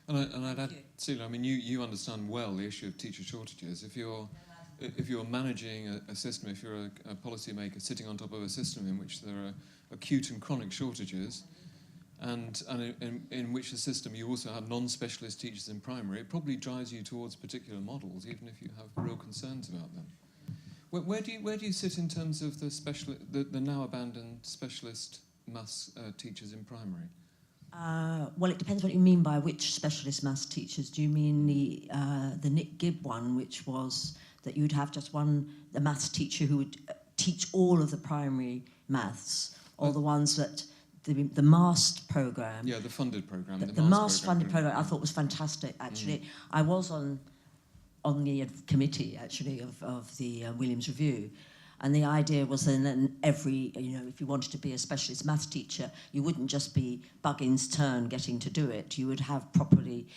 And I'd add, Celia, I mean, you understand well the issue of teacher shortages. If you're managing a system, if you're a policymaker sitting on top of a system in which there are acute and chronic shortages, and in which the system you also have non-specialist teachers in primary, it probably drives you towards particular models, even if you have real concerns about them. Where do you sit in terms of the now abandoned specialist maths teachers in primary? Well, it depends what you mean by which specialist maths teachers. Do you mean the Nick Gibb one, which was that you'd have just the maths teacher who would teach all of the primary maths, or the ones that the MAST program? Yeah, the funded program. The MAST funded program I thought was fantastic, actually. I was on the committee, actually, of the Williams Review. And the idea was then every, if you wanted to be a specialist maths teacher, you wouldn't just be Buggins' turn getting to do it. You would have properly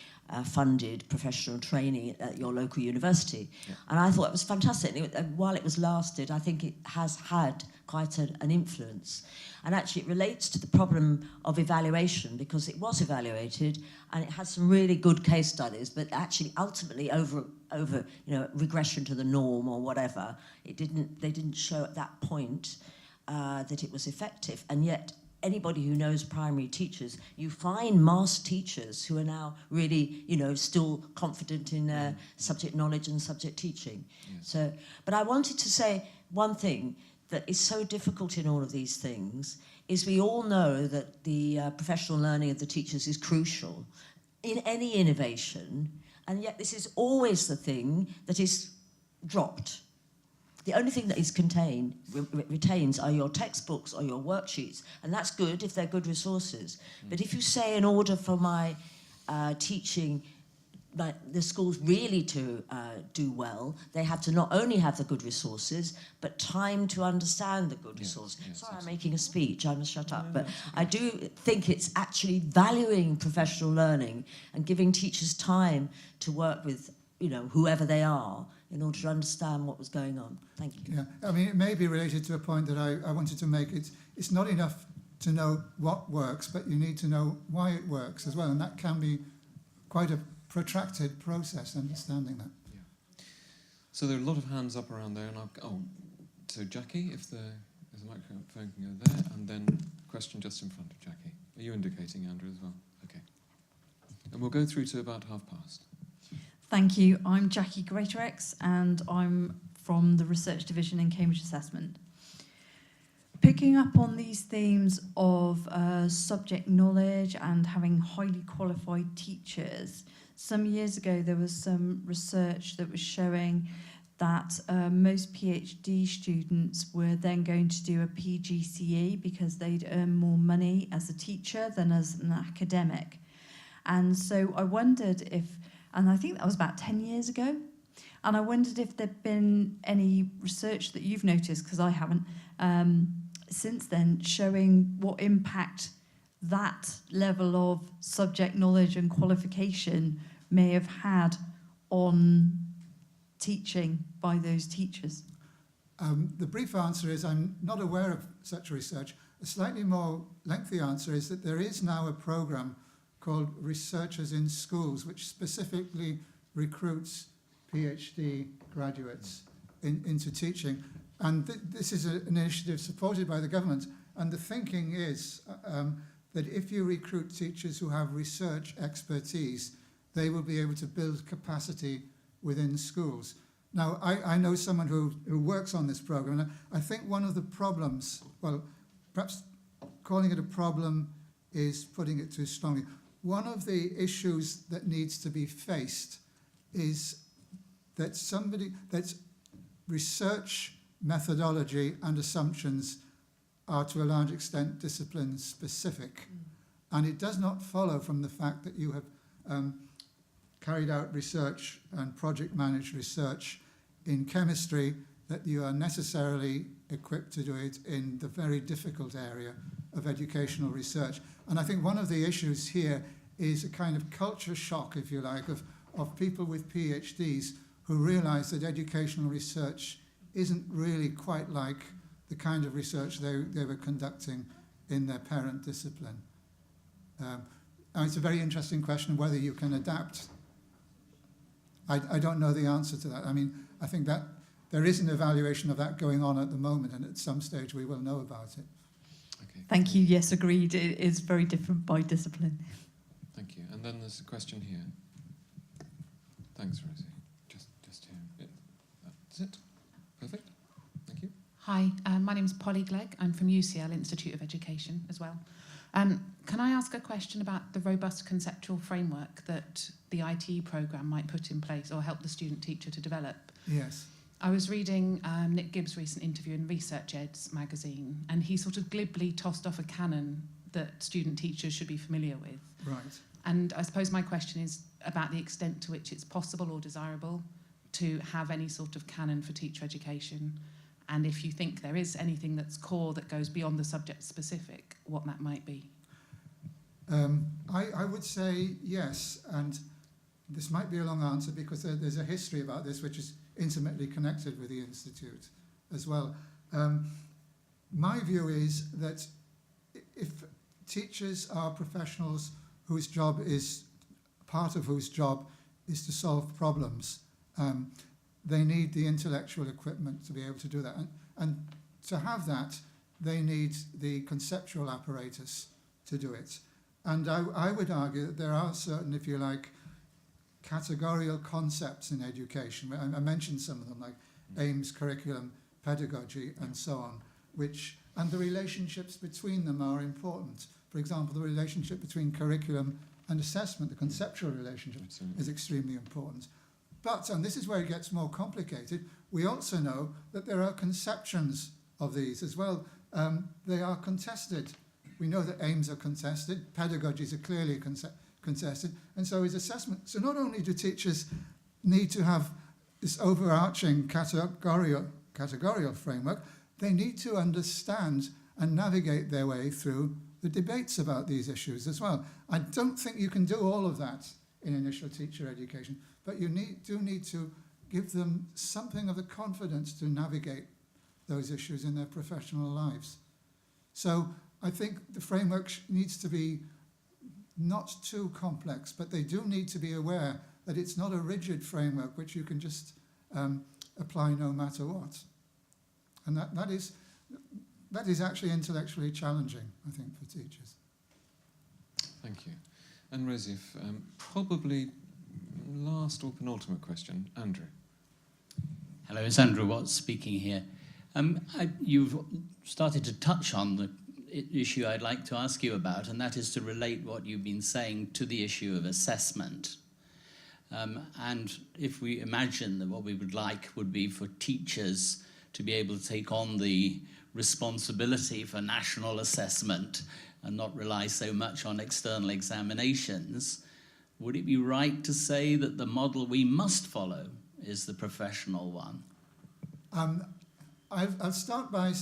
funded professional training at your local university. Yeah. And I thought it was fantastic. And while it was lasted, I think it has had quite an influence. And actually it relates to the problem of evaluation, because it was evaluated and it had some really good case studies, but actually ultimately over regression to the norm or whatever, they didn't show at that point that it was effective. And yet anybody who knows primary teachers, you find maths teachers who are now really, still confident in their subject knowledge and subject teaching. Yes. So, but I wanted to say one thing that is so difficult in all of these things is we all know that the professional learning of the teachers is crucial in any innovation, and yet this is always the thing that is dropped. The only thing that is retains are your textbooks or your worksheets, and that's good if they're good resources. But if you say in order for my teaching, the schools really to do well, they have to not only have the good resources, but time to understand the good resources. Yes, sorry, I'm making a speech, I must shut up. But I do think it's actually valuing professional learning and giving teachers time to work with, whoever they are, in order to understand what was going on. Thank you. Yeah, I mean, it may be related to a point that I wanted to make. It's not enough to know what works, but you need to know why it works as well, and that can be quite a protracted process, understanding that. Yeah. So there are a lot of hands up around there, and so Jackie, if there's a microphone can go there, and then question just in front of Jackie. Are you indicating, Andrew, as well? Okay. And we'll go through to about past. Thank you. I'm Jackie Greatorex, and I'm from the Research Division in Cambridge Assessment. Picking up on these themes of subject knowledge and having highly qualified teachers, some years ago there was some research that was showing that most PhD students were then going to do a PGCE because they'd earn more money as a teacher than as an academic. And so I wondered if, and I think that was about 10 years ago, and I wondered if there'd been any research that you've noticed, because I haven't, since then, showing what impact that level of subject knowledge and qualification may have had on teaching by those teachers. The brief answer is I'm not aware of such research. A slightly more lengthy answer is that there is now a program called Researchers in Schools, which specifically recruits PhD graduates into teaching. And this is an initiative supported by the government. And the thinking is that if you recruit teachers who have research expertise, they will be able to build capacity within schools. Now, I know someone who works on this program, and I think one of the problems, well, perhaps calling it a problem is putting it too strongly. One of the issues that needs to be faced is that research methodology and assumptions are to a large extent discipline specific. And it does not follow from the fact that you have carried out research and project managed research in chemistry that you are necessarily equipped to do it in the very difficult area of educational research. And I think one of the issues here is a kind of culture shock, if you like, of people with PhDs who realize that educational research isn't really quite like the kind of research they were conducting in their parent discipline. And it's a very interesting question whether you can adapt. I don't know the answer to that. I mean, I think that there is an evaluation of that going on at the moment, and at some stage we will know about it. Okay. Thank you. Yes, agreed. It is very different by discipline. Thank you. And then there's a question here. Thanks, Rosie. Just here. Yeah. That's it. Perfect. Thank you. Hi, my name is Polly Glegg. I'm from UCL Institute of Education as well. Can I ask a question about the robust conceptual framework that the ITE programme might put in place or help the student teacher to develop? Yes. I was reading Nick Gibbs' recent interview in Research Ed's magazine, and he sort of glibly tossed off a canon that student teachers should be familiar with. Right. And I suppose my question is about the extent to which it's possible or desirable to have any sort of canon for teacher education, and if you think there is anything that's core that goes beyond the subject specific, what that might be. I would say yes, and this might be a long answer because there's a history about this which is intimately connected with the Institute as well. My view is that if teachers are professionals whose job is, part of whose job is to solve problems, they need the intellectual equipment to be able to do that. And to have that, they need the conceptual apparatus to do it. And I would argue that there are certain, if you like, categorical concepts in education. I mentioned some of them, like aims, curriculum, pedagogy, and so on, and the relationships between them are important. For example, the relationship between curriculum and assessment, the conceptual relationship, is extremely important. But, and this is where it gets more complicated, we also know that there are conceptions of these as well. They are contested. We know that aims are contested, pedagogies are clearly contested, and so is assessment. So not only do teachers need to have this overarching categorical framework, they need to understand and navigate their way through the debates about these issues as well. I don't think you can do all of that in initial teacher education, but you do need to give them something of the confidence to navigate those issues in their professional lives. So I think the framework needs to be not too complex, but they do need to be aware that it's not a rigid framework which you can just apply no matter what. And that is actually intellectually challenging, I think, for teachers. Thank you. And Rosie, probably last or penultimate question, Andrew. Hello, it's Andrew Watts speaking here. You've started to touch on the issue I'd like to ask you about, and that is to relate what you've been saying to the issue of assessment. And if we imagine that what we would like would be for teachers to be able to take on the responsibility for national assessment and not rely so much on external examinations, would it be right to say that the model we must follow is the professional one? I'll start by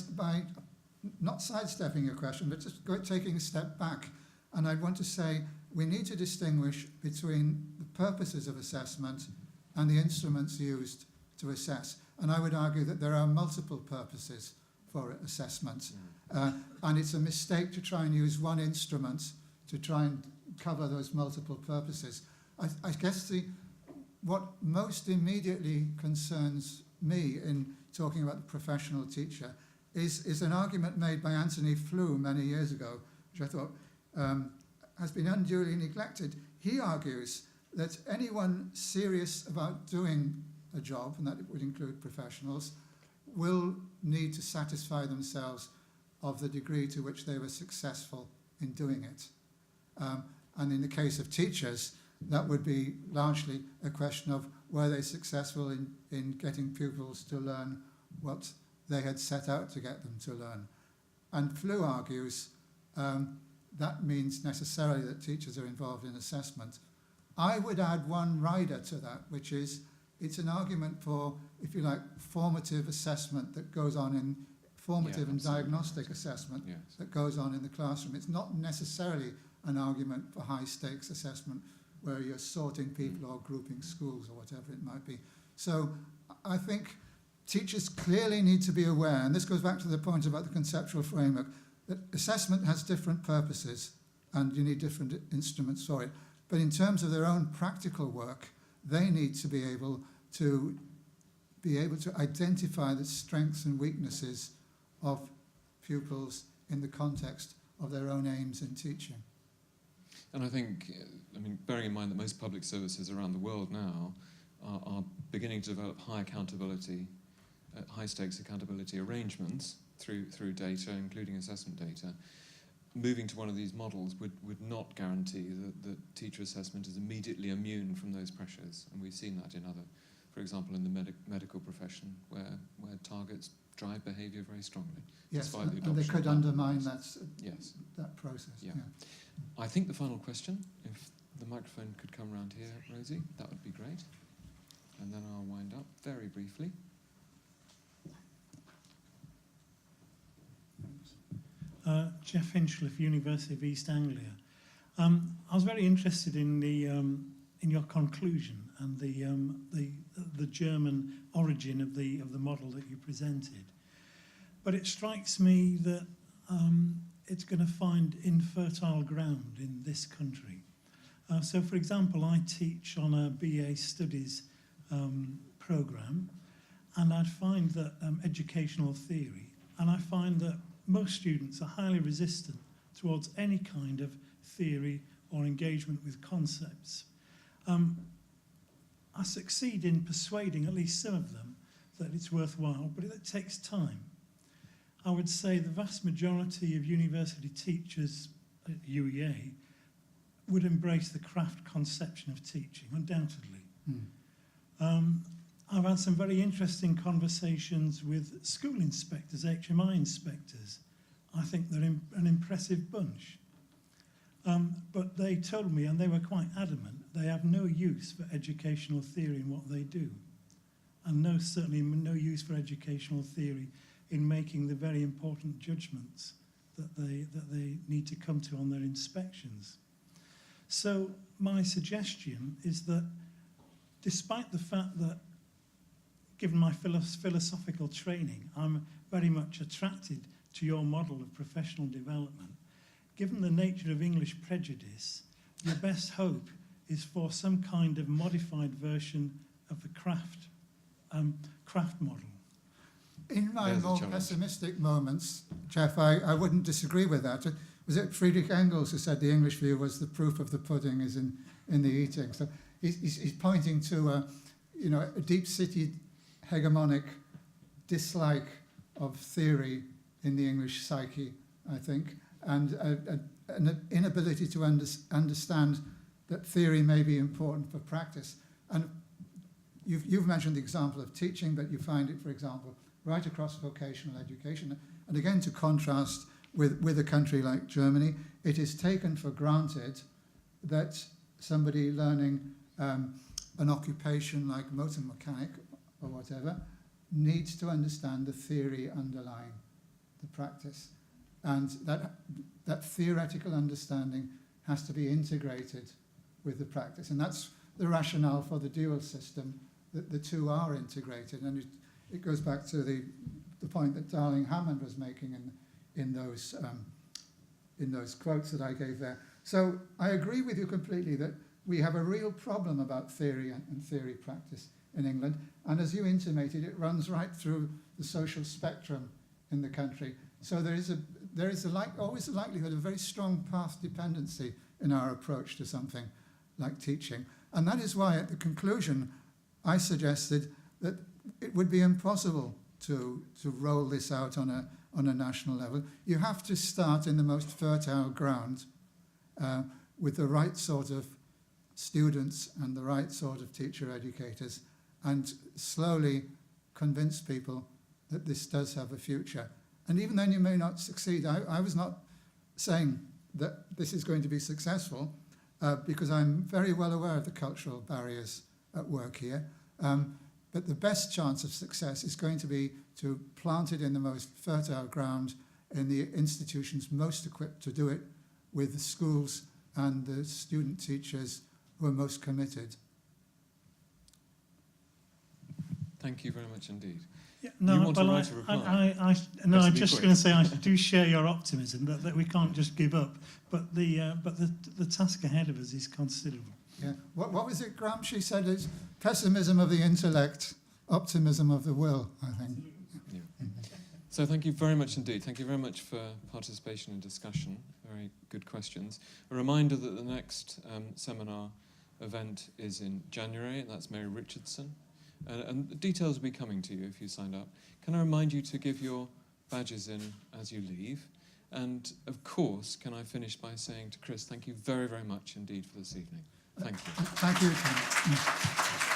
not sidestepping your question, but just taking a step back. And I want to say we need to distinguish between the purposes of assessment and the instruments used to assess. And I would argue that there are multiple purposes for assessment. And it's a mistake to try and use one instrument to try and cover those multiple purposes. I guess what most immediately concerns me in talking about the professional teacher is an argument made by Anthony Flew many years ago, which I thought has been unduly neglected. He argues that anyone serious about doing a job, and that would include professionals, will need to satisfy themselves of the degree to which they were successful in doing it. And in the case of teachers, that would be largely a question of were they successful in getting pupils to learn what they had set out to get them to learn. And Flew argues that means necessarily that teachers are involved in assessment. I would add one rider to that, which is it's an argument for, if you like, formative assessment that goes on in formative and diagnostic assessment that goes on in the classroom. It's not necessarily an argument for high-stakes assessment where you're sorting people or grouping schools or whatever it might be. So I think teachers clearly need to be aware, and this goes back to the point about the conceptual framework, that assessment has different purposes and you need different instruments for it. But in terms of their own practical work, they need to be able to identify the strengths and weaknesses of pupils in the context of their own aims in teaching. And I think, bearing in mind that most public services around the world now are beginning to develop high stakes accountability arrangements through data, including assessment data, moving to one of these models would not guarantee that teacher assessment is immediately immune from those pressures. And we've seen that in other, for example, in the medical profession, where targets drive behaviour very strongly. Yes, and they could undermine that process. Yeah. I think the final question, if the microphone could come around here, Rosie, that would be great. And then I'll wind up very briefly. Jeff Hinchliffe, University of East Anglia. I was very interested in your conclusion and the German origin of the model that you presented. But it strikes me that it's going to find infertile ground in this country. So, for example, I teach on a BA Studies program, and I'd find that educational theory, and I find that most students are highly resistant towards any kind of theory or engagement with concepts. I succeed in persuading at least some of them that it's worthwhile, but it takes time. I would say the vast majority of university teachers at UEA would embrace the craft conception of teaching, undoubtedly. I've had some very interesting conversations with school inspectors, HMI inspectors. I think they're an impressive bunch. But they told me, and they were quite adamant, they have no use for educational theory in what they do. And certainly no use for educational theory in making the very important judgments that they need to come to on their inspections. So my suggestion is that despite the fact that, given my philosophical training, I'm very much attracted to your model of professional development, given the nature of English prejudice, your best hope is for some kind of modified version of the craft model. In my more pessimistic moments, Jeff, I wouldn't disagree with that. Was it Friedrich Engels who said the English view was the proof of the pudding is in the eating? So he's pointing to a deep-seated hegemonic dislike of theory in the English psyche, I think, and an inability to understand that theory may be important for practice. And you've mentioned the example of teaching, but you find it, for example, right across vocational education. And again, to contrast with a country like Germany, it is taken for granted that somebody learning an occupation like motor mechanic or whatever needs to understand the theory underlying the practice. And that theoretical understanding has to be integrated with the practice. And that's the rationale for the dual system, that the two are integrated. And it goes back to the point that Darling Hammond was making in those quotes that I gave there. So I agree with you completely that we have a real problem about theory and theory practice in England. And as you intimated, it runs right through the social spectrum in the country. So there is always a likelihood of very strong path dependency in our approach to something like teaching. And that is why at the conclusion I suggested that it would be impossible to roll this out on a national level. You have to start in the most fertile ground with the right sort of students and the right sort of teacher educators, and slowly convince people that this does have a future. And even then you may not succeed. I was not saying that this is going to be successful because I'm very well aware of the cultural barriers at work here. But the best chance of success is going to be to plant it in the most fertile ground in the institutions most equipped to do it, with the schools and the student teachers who are most committed. Thank you very much indeed. Yeah, You no, want to well, write a reply? I Better was be just quick. going to say I do share your optimism that we can't just give up, but the task ahead of us is considerable. Yeah. What was it Gramsci said? It's pessimism of the intellect, optimism of the will, I think. Yeah. So thank you very much indeed. Thank you very much for participation and discussion. Very good questions. A reminder that the next seminar event is in January, and that's Mary Richardson. And the details will be coming to you if you signed up. Can I remind you to give your badges in as you leave? And of course, can I finish by saying to Chris, thank you very, very much indeed for this evening. Thank you. Thank you.